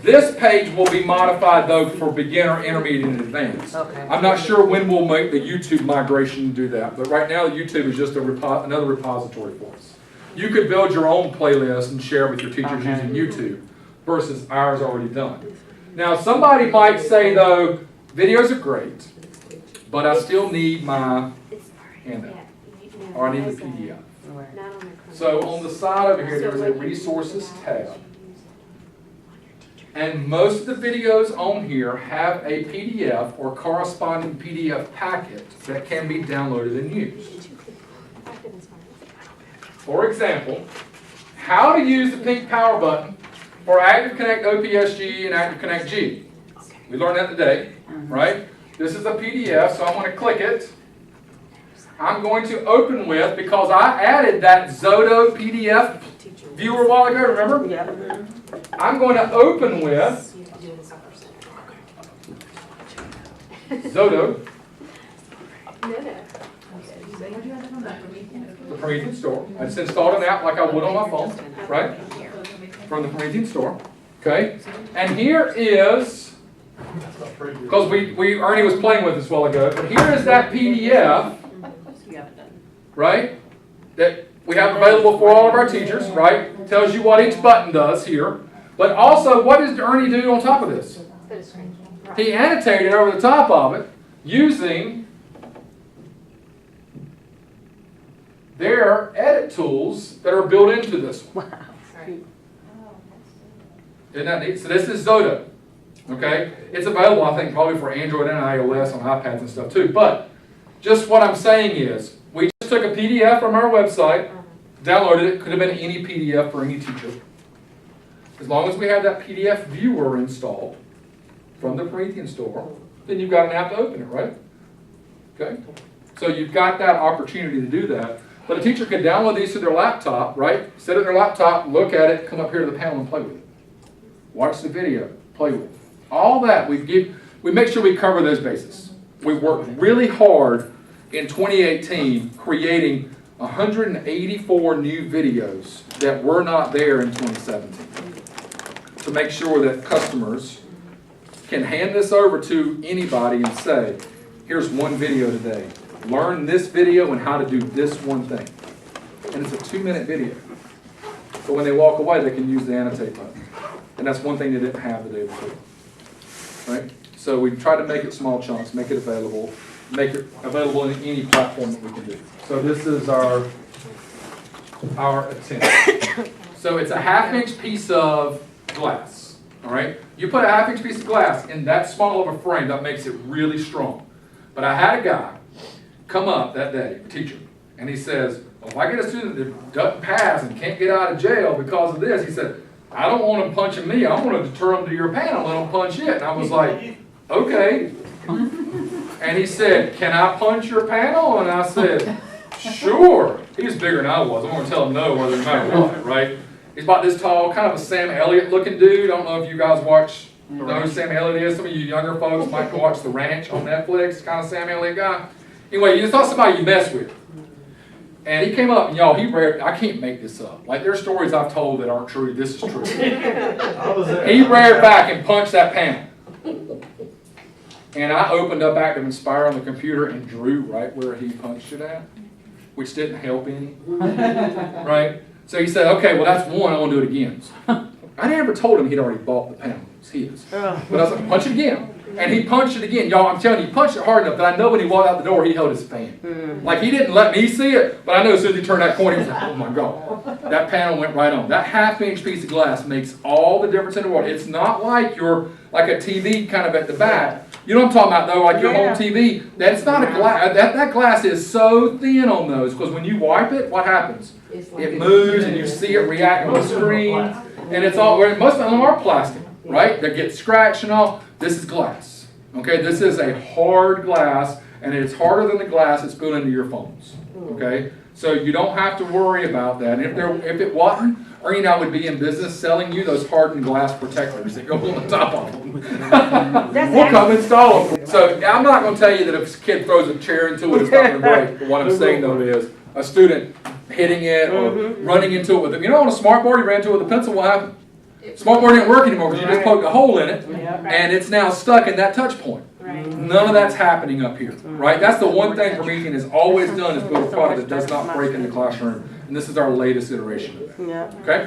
This page will be modified though for beginner, intermediate, and advanced. Okay. I'm not sure when we'll make the YouTube migration and do that, but right now YouTube is just another repository for us. You could build your own playlist and share with your teachers using YouTube versus ours already done. Now somebody might say though, videos are great, but I still need my handout. Or I need the PDF. So on the side over here, there's a resources tab. And most of the videos on here have a PDF or corresponding PDF packet that can be downloaded and used. For example, how to use the pink power button for Active Connect OPSG and Active Connect G. We learned that today, right? This is a PDF, so I'm going to click it. I'm going to open with, because I added that Zoto PDF viewer a while ago, remember? Yeah. I'm going to open with Zoto, the Promethean store. I just installed an app like I would on my phone, right? From the Promethean store. Okay? And here is, because Ernie was playing with this a while ago, but here is that PDF, right, that we have available for all of our teachers, right? Tells you what each button does here. But also, what does Ernie do on top of this? He annotated over the top of it using their edit tools that are built into this one. Isn't that neat? So this is Zoto. Okay? It's available, I think, probably for Android and iOS on iPads and stuff too. But just what I'm saying is, we just took a PDF from our website, downloaded it, could have been any PDF for any teacher. As long as we have that PDF viewer installed from the Promethean store, then you've got an app to open it, right? Okay? So you've got that opportunity to do that. But a teacher could download these to their laptop, right? Sit at their laptop, look at it, come up here to the panel and play with it. Watch the video, play with it. All that, we make sure we cover those bases. We worked really hard in 2018 creating 184 new videos that were not there in 2017 to make sure that customers can hand this over to anybody and say, here's one video today. Learn this video and how to do this one thing. And it's a 2-minute video. But when they walk away, they can use the annotate button. And that's one thing they didn't have the day before. Right? So we try to make it small chunks, make it available in any platform that we can do. So this is our attempt. So it's a 1/2-inch piece of glass. All right? You put a 1/2-inch piece of glass in that small of a frame, that makes it really strong. But I had a guy come up that day, a teacher, and he says, well, if I get a student that doesn't pass and can't get out of jail because of this, he said, I don't want them punching me. I want to deter them to your panel and let them punch it. And I was like, okay. And he said, can I punch your panel? And I said, sure. He was bigger than I was. I'm going to tell him no whether no matter what, right? He's about this tall, kind of a Sam Elliott looking dude. I don't know if you guys know who Sam Elliott is. Some of you younger folks might go watch The Ranch on Netflix. Kind of Sam Elliott guy. Anyway, you just thought somebody you mess with. And he came up, and y'all, I can't make this up. Like, there's stories I've told that aren't true. This is true. He reared back and punched that panel. And I opened up Active Inspire on the computer and drew right where he punched it at, which didn't help any. Right? So he said, okay, well, that's one. I want to do it again. I never told him he'd already bought the panel. It was his. But I was like, punch it again. And he punched it again. Y'all, I'm telling you, he punched it hard enough that I know when he walked out the door, he held his fan. Like, he didn't let me see it, but I know as soon as he turned that corner, he was like, oh my God. That panel went right on. That half-inch piece of glass makes all the difference in the world. It's not like like a TV kind of at the back. You know what I'm talking about, though? Like your home TV. That's not a glass. That glass is so thin on those, because when you wipe it, what happens? It moves, and you see it react on the screen. And it's all, most of them are plastic, right? They get scratched and all. This is glass. Okay, this is a hard glass, and it's harder than the glass that's built into your phones. Okay, so you don't have to worry about that. And if it wasn't, Ernie and I would be in business selling you those hardened glass protectors that go on the top of them. We'll come install them. So I'm not going to tell you that if a kid throws a chair into it, it's not going to break. But what I'm saying though is a student hitting it or running into it with it. You know, on a smart board, you ran into it with a pencil, what happened? Smart board didn't work anymore because you just poked a hole in it, and it's now stuck in that touch point. None of that's happening up here, right? That's the one thing Promethean has always done, is build a product that does not break in the classroom. And this is our latest iteration of that. Okay?